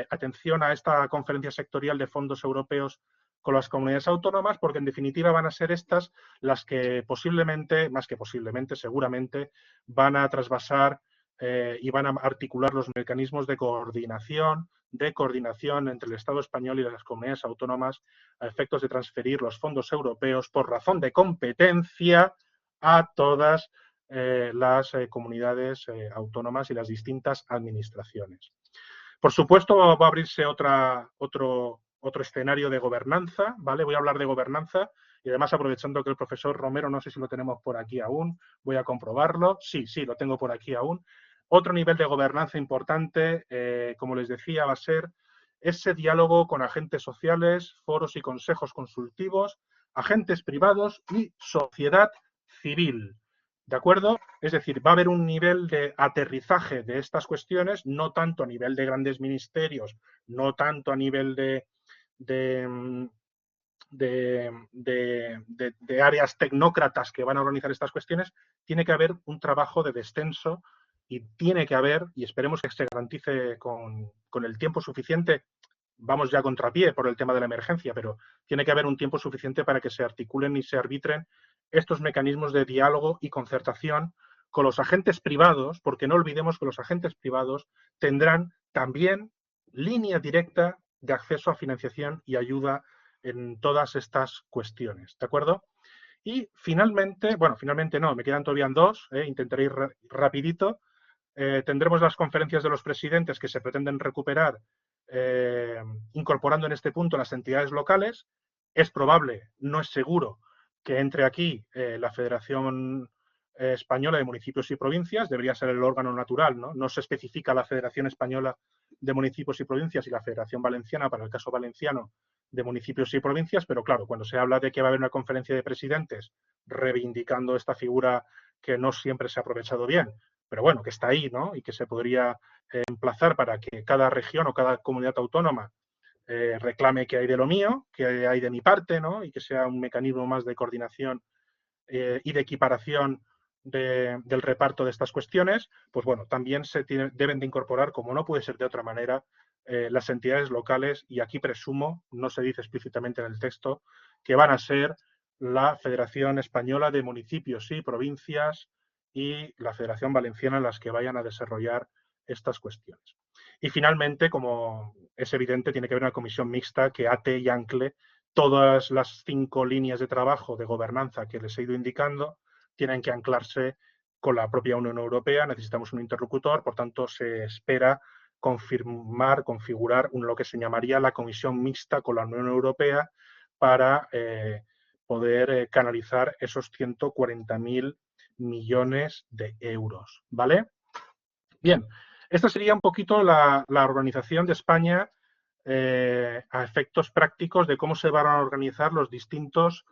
atención a esta conferencia sectorial de fondos europeos con las comunidades autónomas, porque en definitiva van a ser estas las que posiblemente, más que posiblemente, seguramente, van a trasvasar y van a articular los mecanismos de coordinación entre el Estado español y las comunidades autónomas a efectos de transferir los fondos europeos por razón de competencia a todas las comunidades autónomas y las distintas administraciones. Por supuesto, va a abrirse otro escenario de gobernanza, ¿vale? Voy a hablar de gobernanza y además, aprovechando que el profesor Romero, no sé si lo tenemos por aquí aún, voy a comprobarlo. Sí, lo tengo por aquí aún. Otro nivel de gobernanza importante, como les decía, va a ser ese diálogo con agentes sociales, foros y consejos consultivos, agentes privados y sociedad civil. ¿De acuerdo? Es decir, va a haber un nivel de aterrizaje de estas cuestiones, no tanto a nivel de grandes ministerios, no tanto a nivel de áreas tecnócratas que van a organizar estas cuestiones. Tiene que haber un trabajo de descenso y tiene que haber, y esperemos que se garantice con el tiempo suficiente. Vamos ya a contrapié por el tema de la emergencia, pero tiene que haber un tiempo suficiente para que se articulen y se arbitren estos mecanismos de diálogo y concertación con los agentes privados, porque no olvidemos que los agentes privados tendrán también línea directa de acceso a financiación y ayuda en todas estas cuestiones, ¿de acuerdo? Y finalmente, bueno, finalmente no, me quedan todavía 2, intentaré ir rapidito. Tendremos las conferencias de los presidentes que se pretenden recuperar incorporando en este punto las entidades locales. Es probable, no es seguro, que entre aquí la Federación Española de Municipios y Provincias, debería ser el órgano natural, ¿no? No se especifica la Federación Española de Municipios y Provincias y la Federación Valenciana, para el caso valenciano, de municipios y provincias, pero claro, cuando se habla de que va a haber una conferencia de presidentes reivindicando esta figura que no siempre se ha aprovechado bien, pero bueno, que está ahí, ¿no? Y que se podría emplazar para que cada región o cada comunidad autónoma reclame que hay de lo mío, que hay de mi parte, ¿no? Y que sea un mecanismo más de coordinación y de equiparación del reparto de estas cuestiones. Pues bueno, también deben de incorporar, como no puede ser de otra manera, las entidades locales, y aquí presumo, no se dice explícitamente en el texto, que van a ser la Federación Española de Municipios y Provincias y la Federación Valenciana las que vayan a desarrollar estas cuestiones. Y finalmente, como es evidente, tiene que haber una comisión mixta que ate y ancle todas las 5 líneas de trabajo de gobernanza que les he ido indicando. Tienen que anclarse con la propia Unión Europea. Necesitamos un interlocutor, por tanto, se espera configurar lo que se llamaría la comisión mixta con la Unión Europea para poder canalizar esos 140.000 millones de euros, ¿vale? Bien, esta sería un poquito la organización de España a efectos prácticos de cómo se van a organizar los distintos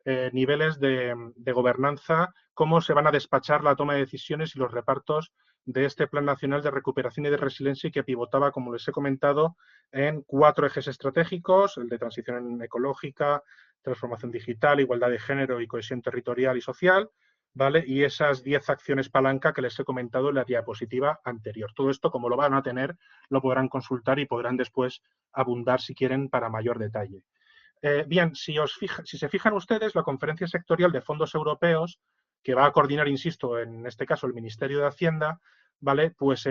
niveles de gobernanza, cómo se van a despachar la toma de decisiones y los repartos de este Plan Nacional de Recuperación y de Resiliencia, que pivotaba, como les he comentado, en 4 ejes estratégicos: el de transición ecológica, transformación digital, igualdad de género y cohesión territorial y social, ¿vale? Y esas 10 acciones palanca que les he comentado en la diapositiva anterior. Todo esto, como lo van a tener, lo podrán consultar y podrán después abundar, si quieren, para mayor detalle. Bien, si se fijan ustedes, la conferencia sectorial de fondos europeos, que va a coordinar, insisto, en este caso el Ministerio de Hacienda, ¿vale? Pues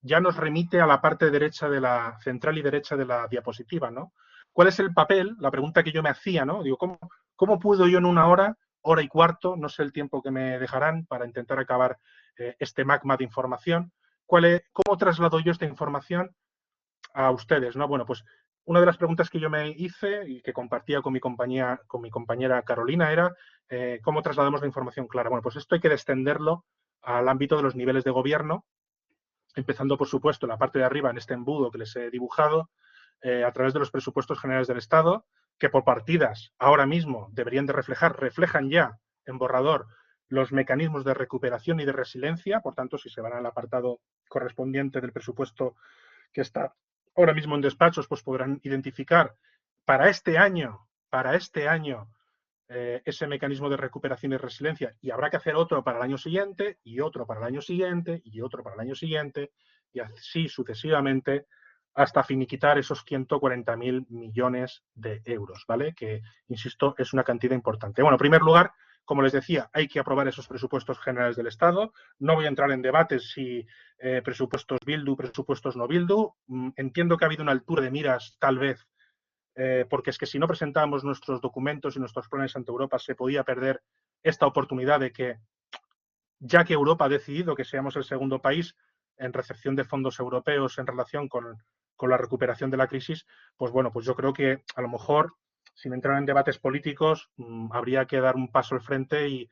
ya nos remite a la parte derecha de la central y derecha de la diapositiva, ¿no? ¿Cuál es el papel? La pregunta que yo me hacía, ¿no? Digo, ¿cómo puedo yo en una hora y cuarto, no sé el tiempo que me dejarán para intentar acabar este magma de información, cómo traslado yo esta información a ustedes, ¿no? Bueno, pues una de las preguntas que yo me hice y que compartía con mi compañera Carolina era ¿cómo trasladamos la información clara? Bueno, pues esto hay que descenderlo al ámbito de los niveles de gobierno, empezando, por supuesto, en la parte de arriba, en este embudo que les he dibujado, a través de los presupuestos generales del Estado, que por partidas ahora mismo deberían de reflejan ya en borrador los mecanismos de recuperación y de resiliencia. Por tanto, si se van al apartado correspondiente del presupuesto que está ahora mismo en despachos, pues podrán identificar para este año ese mecanismo de recuperación y resiliencia, y habrá que hacer otro para el año siguiente, y otro para el año siguiente, y otro para el año siguiente, y así sucesivamente, hasta finiquitar esos 140.000 millones de euros, ¿vale? Que, insisto, es una cantidad importante. Bueno, en primer lugar, como les decía, hay que aprobar esos presupuestos generales del Estado. No voy a entrar en debates si presupuestos Bildu, presupuestos no Bildu. Entiendo que ha habido una altura de miras, tal vez, porque es que si no presentábamos nuestros documentos y nuestros planes ante Europa, se podía perder esta oportunidad de que, ya que Europa ha decidido que seamos el segundo país en recepción de fondos europeos en relación con la recuperación de la crisis, pues bueno, pues yo creo que a lo mejor, sin entrar en debates políticos, habría que dar un paso al frente y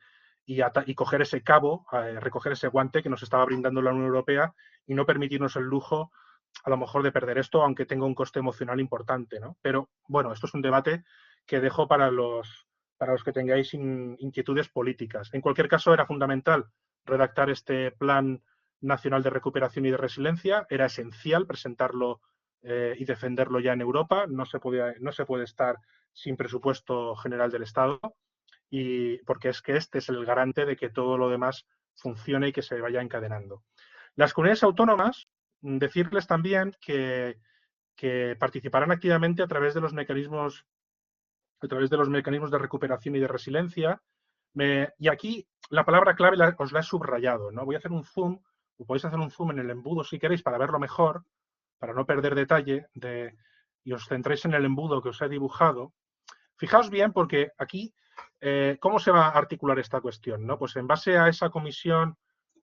coger ese cabo, recoger ese guante que nos estaba brindando la Unión Europea y no permitirnos el lujo, a lo mejor, de perder esto, aunque tenga un coste emocional importante, ¿no? Pero bueno, esto es un debate que dejo para los que tengáis inquietudes políticas. En cualquier caso, era fundamental redactar este Plan Nacional de Recuperación y de Resiliencia. Era esencial presentarlo y defenderlo ya en Europa. No se puede estar sin presupuesto general del Estado, y porque es que este es el garante de que todo lo demás funcione y que se vaya encadenando. Las comunidades autónomas, decirles también que participarán activamente a través de los mecanismos de recuperación y de resiliencia. Y aquí la palabra clave os la he subrayado, ¿no? Voy a hacer un zoom, o podéis hacer un zoom en el embudo si queréis para verlo mejor, para no perder detalle, y os centréis en el embudo que os he dibujado. Fijaos bien, porque aquí, ¿cómo se va a articular esta cuestión, ¿no? Pues en base a esa comisión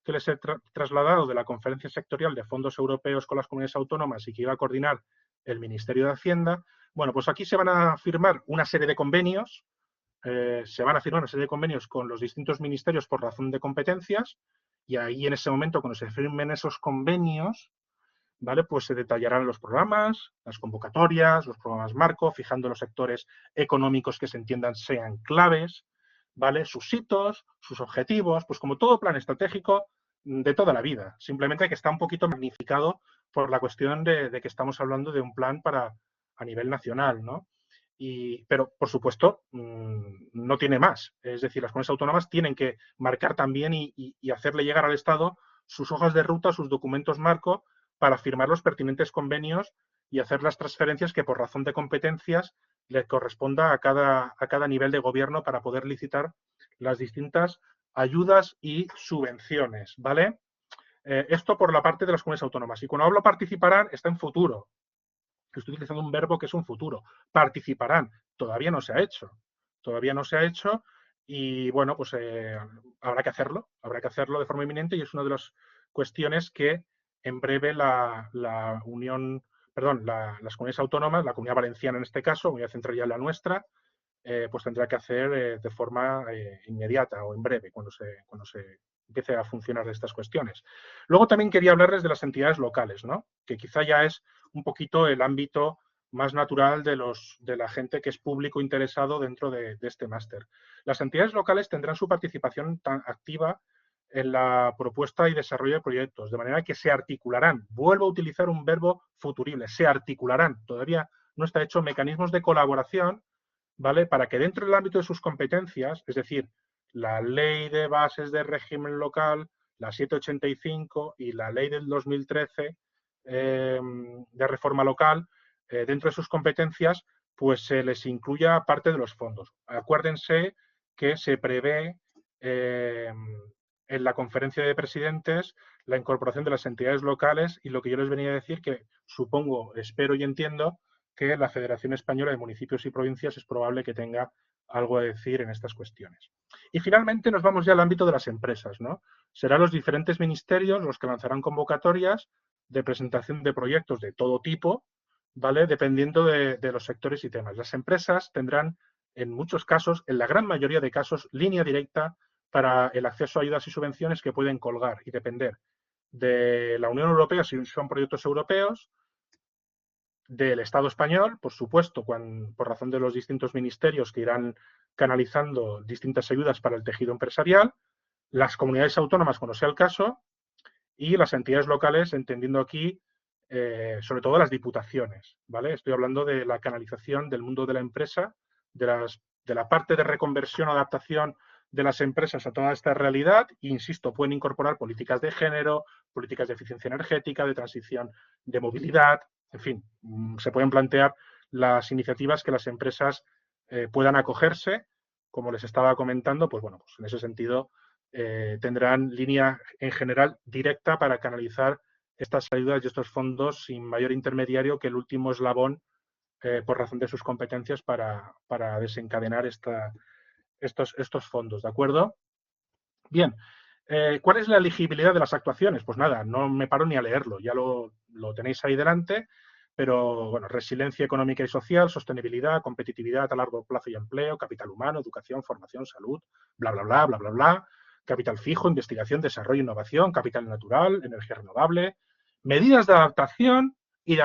que les he trasladado de la Conferencia Sectorial de Fondos Europeos con las comunidades autónomas y que iba a coordinar el Ministerio de Hacienda, bueno, pues aquí se van a firmar una serie de convenios, con los distintos ministerios por razón de competencias, y ahí en ese momento, cuando se firmen esos convenios, ¿vale? Pues se detallarán los programas, las convocatorias, los programas marco, fijando los sectores económicos que se entiendan sean claves, ¿vale? Sus hitos, sus objetivos, pues como todo plan estratégico de toda la vida. Simplemente que está un poquito magnificado por la cuestión de que estamos hablando de un plan a nivel nacional, ¿no? Pero, por supuesto, no tiene más. Es decir, las comunidades autónomas tienen que marcar también y hacerle llegar al Estado sus hojas de ruta, sus documentos marco, para firmar los pertinentes convenios y hacer las transferencias que, por razón de competencias, le corresponda a cada nivel de gobierno para poder licitar las distintas ayudas y subvenciones, ¿vale? Esto por la parte de las comunidades autónomas. Y cuando hablo participarán, está en futuro. Estoy utilizando un verbo que es un futuro. Participarán. Todavía no se ha hecho. Todavía no se ha hecho y, bueno, pues habrá que hacerlo de forma inminente, y es una de las cuestiones que en breve las comunidades autónomas, la Comunidad Valenciana en este caso, Comunidad Central ya la nuestra, pues tendrá que hacer de forma inmediata o en breve, cuando se empiece a funcionar de estas cuestiones. Luego también quería hablarles de las entidades locales, ¿no? Que quizá ya es un poquito el ámbito más natural de la gente que es público interesado dentro de este máster. Las entidades locales tendrán su participación tan activa en la propuesta y desarrollo de proyectos, de manera que se articularán. Vuelvo a utilizar un verbo futurible, se articularán. Todavía no está hecho mecanismos de colaboración, ¿vale? Para que dentro del ámbito de sus competencias, es decir, la Ley de Bases de Régimen Local, la 785 y la Ley del 2013 de Reforma Local, dentro de sus competencias, pues se les incluya parte de los fondos. Acuérdense que se prevé en la conferencia de presidentes la incorporación de las entidades locales y lo que yo les venía a decir que supongo, espero y entiendo que la Federación Española de Municipios y Provincias es probable que tenga algo a decir en estas cuestiones. Y finalmente nos vamos ya al ámbito de las empresas, ¿no? Serán los diferentes ministerios los que lanzarán convocatorias de presentación de proyectos de todo tipo, ¿vale? Dependiendo de los sectores y temas. Las empresas tendrán, en muchos casos, en la gran mayoría de casos, línea directa para el acceso a ayudas y subvenciones que pueden colgar y depender de la Unión Europea si son proyectos europeos, del Estado español, por supuesto, por razón de los distintos ministerios que irán canalizando distintas ayudas para el tejido empresarial, las comunidades autónomas cuando sea el caso y las entidades locales, entendiendo aquí sobre todo las diputaciones, ¿vale? Estoy hablando de la canalización del mundo de la empresa, de la parte de reconversión o adaptación de las empresas a toda esta realidad e, insisto, pueden incorporar políticas de género, políticas de eficiencia energética, de transición de movilidad, en fin, se pueden plantear las iniciativas que las empresas puedan acogerse, como les estaba comentando, pues bueno, pues en ese sentido tendrán línea en general directa para canalizar estas ayudas y estos fondos sin mayor intermediario que el último eslabón por razón de sus competencias para desencadenar estos fondos, ¿de acuerdo? Bien, ¿cuál es la elegibilidad de las actuaciones? Pues nada, no me paro ni a leerlo, ya lo tenéis ahí delante, pero bueno, resiliencia económica y social, sostenibilidad, competitividad a largo plazo y empleo, capital humano, educación, formación, salud, bla, bla, bla, bla, bla, bla, capital fijo, investigación, desarrollo, innovación, capital natural, energía renovable, medidas de adaptación y de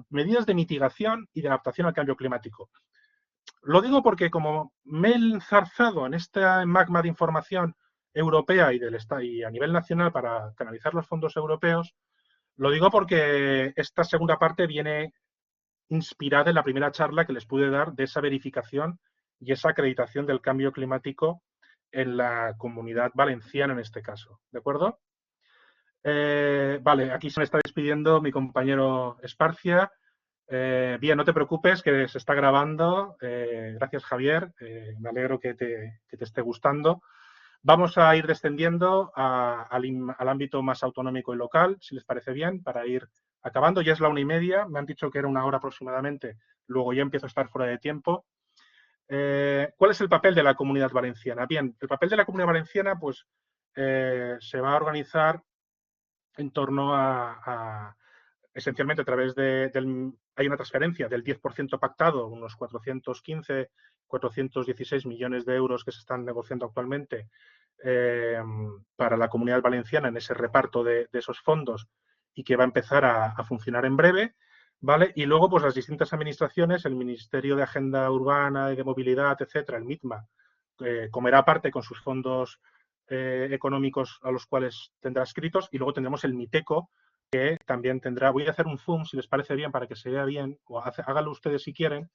medidas de mitigación y de adaptación al cambio climático. Lo digo porque como me he enzarzado en este magma de información europea y a nivel nacional para canalizar los fondos europeos, lo digo porque esta segunda parte viene inspirada en la primera charla que les pude dar de esa verificación y esa acreditación del cambio climático en la Comunidad Valenciana en este caso, ¿de acuerdo? Vale, aquí se me está despidiendo mi compañero Esparcia. Bien, no te preocupes que se está grabando. Gracias, Javier. Me alegro que te esté gustando. Vamos a ir descendiendo al ámbito más autonómico y local, si les parece bien, para ir acabando. Ya es la 1:30, me han dicho que era 1 hora aproximadamente, luego ya empiezo a estar fuera de tiempo. ¿Cuál es el papel de la Comunidad Valenciana? Bien, el papel de la Comunidad Valenciana pues, se va a organizar en torno esencialmente a través hay una transferencia del 10% pactado, unos 415, 416 millones de euros que se están negociando actualmente para la Comunidad Valenciana en ese reparto de esos fondos y que va a empezar a funcionar en breve, ¿vale? Y luego, pues las distintas administraciones, el Ministerio de Agenda Urbana y de Movilidad, etcétera, el MITMA, comerá parte con sus fondos económicos a los cuales tendrá escritos y luego tendremos el MITECO, que también tendrá, voy a hacer un zoom si les parece bien para que se vea bien, o háganlo ustedes si quieren,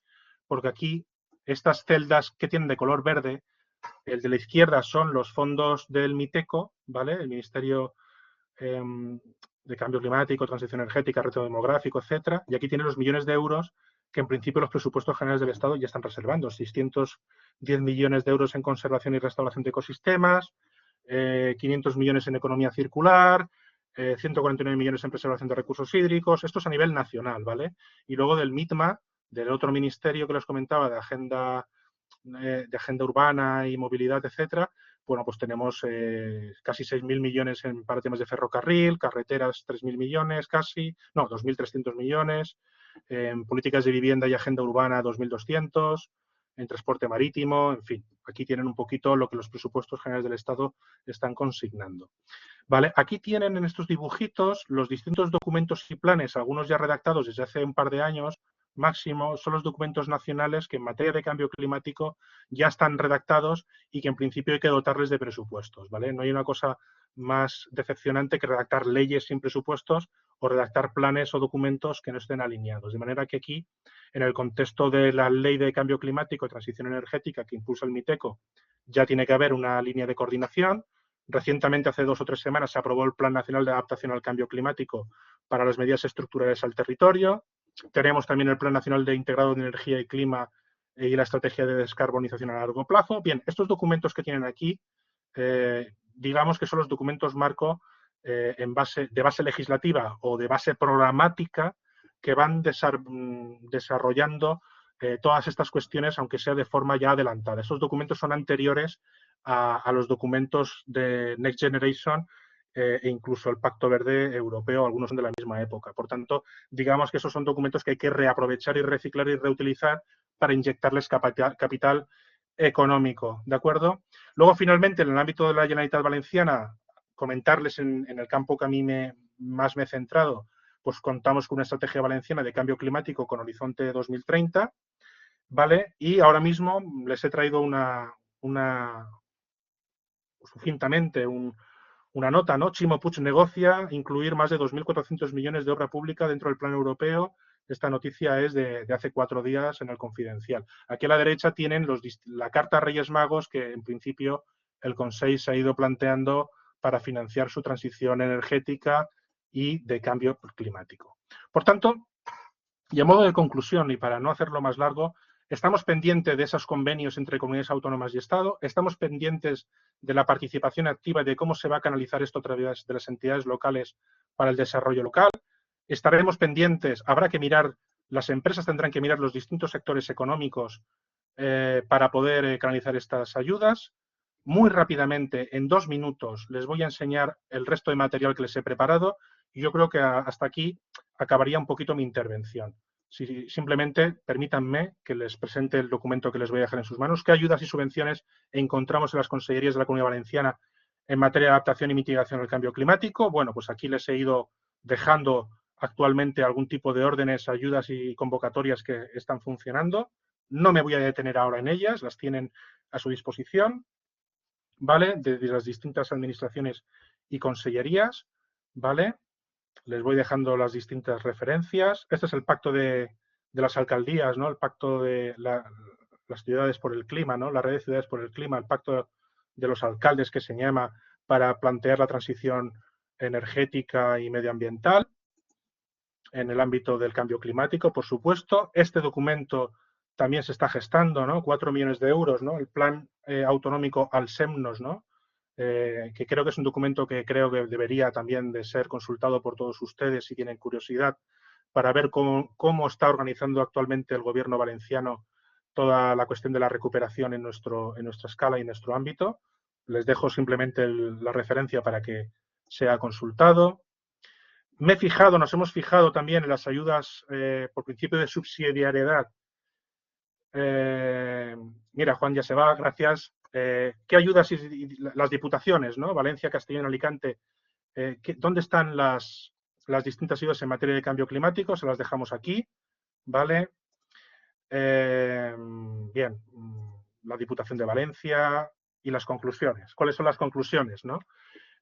porque aquí estas celdas que tienen de color verde, el de la izquierda son los fondos del MITECO, ¿vale? El Ministerio de Cambio Climático, Transición Energética, Reto Demográfico, etcétera, y aquí tienen los millones de euros que en principio los presupuestos generales del Estado ya están reservando, 610 millones de euros en conservación y restauración de ecosistemas, 500 millones en economía circular, 149 millones en preservación de recursos hídricos, esto es a nivel nacional, ¿vale? Y luego del MITMA, del otro ministerio que les comentaba de agenda urbana y movilidad, etcétera, bueno, pues tenemos casi 6.000 millones para temas de ferrocarril, carreteras 3.000 millones casi, no, 2.300 millones, en políticas de vivienda y agenda urbana 2.200, en transporte marítimo, en fin, aquí tienen un poquito lo que los presupuestos generales del Estado están consignando. Vale, aquí tienen en estos dibujitos los distintos documentos y planes, algunos ya redactados desde hace un par de años máximo son los documentos nacionales que en materia de cambio climático ya están redactados y que en principio hay que dotarles de presupuestos, ¿vale? No hay una cosa más decepcionante que redactar leyes sin presupuestos o redactar planes o documentos que no estén alineados. De manera que aquí, en el contexto de la Ley de Cambio Climático y Transición Energética que impulsa el MITECO, ya tiene que haber una línea de coordinación. Recientemente, hace 2 o 3 semanas, se aprobó el Plan Nacional de Adaptación al Cambio Climático para las medidas estructurales al territorio. Tenemos también el Plan Nacional de Integrado de Energía y Clima y la Estrategia de Descarbonización a largo plazo. Bien, estos documentos que tienen aquí, digamos que son los documentos marco de base legislativa o de base programática que van desarrollando todas estas cuestiones, aunque sea de forma ya adelantada. Esos documentos son anteriores a los documentos de Next Generation e incluso el Pacto Verde Europeo, algunos son de la misma época. Por tanto, digamos que esos son documentos que hay que reaprovechar y reciclar y reutilizar para inyectarles capital económico, ¿de acuerdo? Luego, finalmente, en el ámbito de la Generalitat Valenciana, comentarles en el campo que a mí más me he centrado, pues contamos con una estrategia valenciana de cambio climático con horizonte 2030, ¿vale? Y ahora mismo les he traído sucintamente una nota, ¿no? Chimo Puig negocia incluir más de 2.400 millones de obra pública dentro del plan europeo. Esta noticia es de hace 4 días en el Confidencial. Aquí a la derecha tienen la carta a Reyes Magos que en principio el Consejo se ha ido planteando para financiar su transición energética y de cambio climático. Por tanto, y a modo de conclusión, y para no hacerlo más largo, estamos pendientes de esos convenios entre comunidades autónomas y Estado, estamos pendientes de la participación activa y de cómo se va a canalizar esto a través de las entidades locales para el desarrollo local. Estaremos pendientes, habrá que mirar, las empresas tendrán que mirar los distintos sectores económicos para poder canalizar estas ayudas. Muy rápidamente, en 2 minutos, les voy a enseñar el resto de material que les he preparado y yo creo que hasta aquí acabaría un poquito mi intervención. Si simplemente permítanme que les presente el documento que les voy a dejar en sus manos. ¿Qué ayudas y subvenciones encontramos en las consellerías de la Comunidad Valenciana en materia de adaptación y mitigación al cambio climático? Bueno, pues aquí les he ido dejando actualmente algún tipo de órdenes, ayudas y convocatorias que están funcionando. No me voy a detener ahora en ellas, las tienen a su disposición, ¿vale? Desde las distintas administraciones y consellerías, ¿vale? Les voy dejando las distintas referencias. Este es el pacto de las alcaldías, ¿no? El pacto de las ciudades por el clima, ¿no? La red de ciudades por el clima, el pacto de los alcaldes que se llama para plantear la transición energética y medioambiental en el ámbito del cambio climático, por supuesto. Este documento también se está gestando, ¿no? 4 millones de euros, ¿no? El plan autonómico Alsemnos, ¿no? Que creo que es un documento que creo que debería también de ser consultado por todos ustedes si tienen curiosidad para ver cómo está organizando actualmente el gobierno valenciano toda la cuestión de la recuperación en nuestra escala y en nuestro ámbito. Les dejo simplemente la referencia para que sea consultado. Nos hemos fijado también en las ayudas por principio de subsidiariedad. Mira, Juan ya se va, gracias. ¿Qué ayudas y las diputaciones, ¿no? Valencia, Castellón, Alicante? ¿Dónde están las distintas ayudas en materia de cambio climático? Se las dejamos aquí, ¿vale? Bien, la Diputación de Valencia y las conclusiones. ¿Cuáles son las conclusiones, no?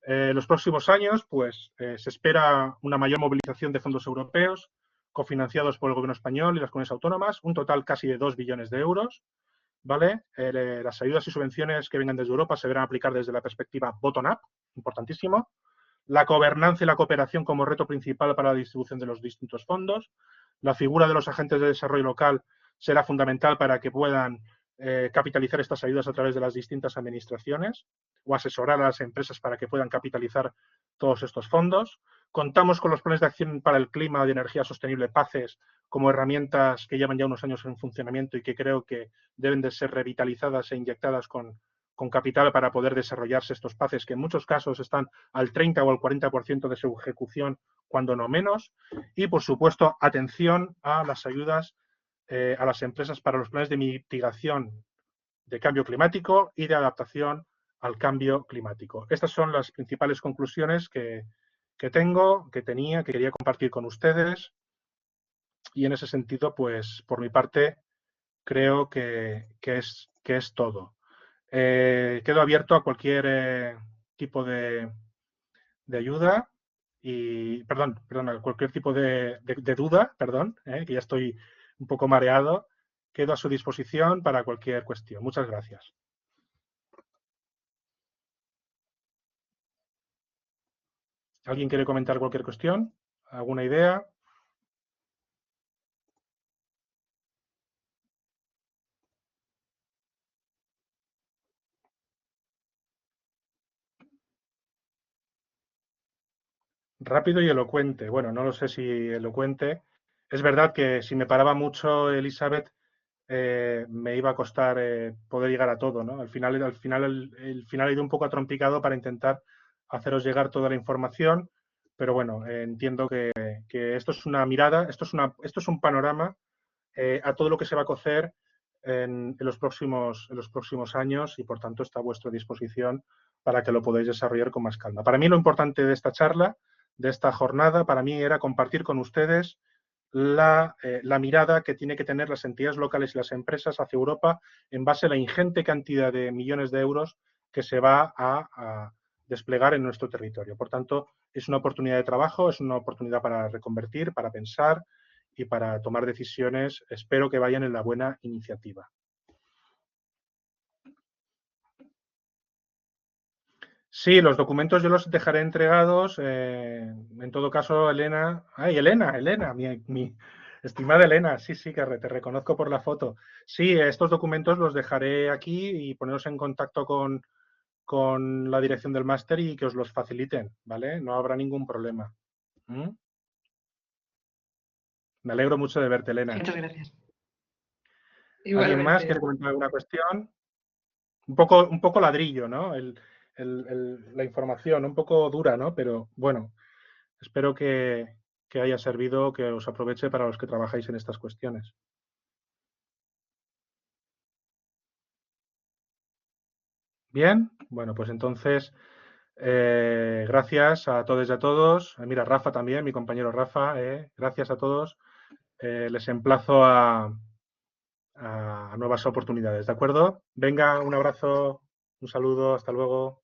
Los próximos años, pues, se espera una mayor movilización de fondos europeos cofinanciados por el Gobierno español y las comunidades autónomas, un total casi de 2 billones de euros, ¿vale? Las ayudas y subvenciones que vengan desde Europa se deberán aplicar desde la perspectiva bottom-up, importantísimo. La gobernanza y la cooperación como reto principal para la distribución de los distintos fondos. La figura de los agentes de desarrollo local será fundamental para que puedan capitalizar estas ayudas a través de las distintas administraciones o asesorar a las empresas para que puedan capitalizar todos estos fondos. Contamos con los planes de acción para el clima y energía sostenible, PACES, como herramientas que llevan ya unos años en funcionamiento y que creo que deben de ser revitalizadas e inyectadas con capital para poder desarrollarse estos PACES, que en muchos casos están al 30 o al 40% de su ejecución, cuando no menos. Y, por supuesto, atención a las ayudas a las empresas para los planes de mitigación de cambio climático y de adaptación al cambio climático. Estas son las principales conclusiones que tengo, que quería compartir con ustedes. y en ese sentido, pues por mi parte, creo que es todo. Quedo abierto a cualquier tipo de ayuda y, perdón, a cualquier tipo de duda, perdón, que ya estoy un poco mareado. Quedo a su disposición para cualquier cuestión. Muchas gracias. ¿Alguien quiere comentar cualquier cuestión? ¿Alguna idea? Rápido y elocuente. Bueno, no lo sé si elocuente. Es verdad que si me paraba mucho, Elizabeth, me iba a costar poder llegar a todo, ¿no? El final he ido un poco a trompicado para intentar haceros llegar toda la información, pero bueno, entiendo que esto es una mirada, esto es un panorama a todo lo que se va a cocer en los próximos años y por tanto está a vuestra disposición para que lo podáis desarrollar con más calma. Para mí lo importante de esta charla, de esta jornada, para mí era compartir con ustedes la mirada que tiene que tener las entidades locales y las empresas hacia Europa en base a la ingente cantidad de millones de euros que se va a desplegar en nuestro territorio. Por tanto, es una oportunidad de trabajo, es una oportunidad para reconvertir, para pensar y para tomar decisiones. Espero que vayan en la buena iniciativa. Sí, los documentos yo los dejaré entregados. En todo caso, Elena. ¡Ay, Elena! Mi estimada Elena. Sí, sí, que te reconozco por la foto. Sí, estos documentos los dejaré aquí y poneros en contacto con la dirección del máster y que os los faciliten, ¿vale? No habrá ningún problema. ¿Mm? Me alegro mucho de verte, Elena. Muchas gracias. ¿Alguien más Igualmente. quiere comentar alguna cuestión? Un poco ladrillo, ¿no? La información, un poco dura, ¿no? Pero bueno, espero que haya servido, que os aproveche para los que trabajáis en estas cuestiones. Bien, bueno, pues entonces, gracias a todos y a todos. Mira, Rafa también, mi compañero Rafa, gracias a todos. Les emplazo a nuevas oportunidades, ¿de acuerdo? Venga, un abrazo, un saludo, hasta luego.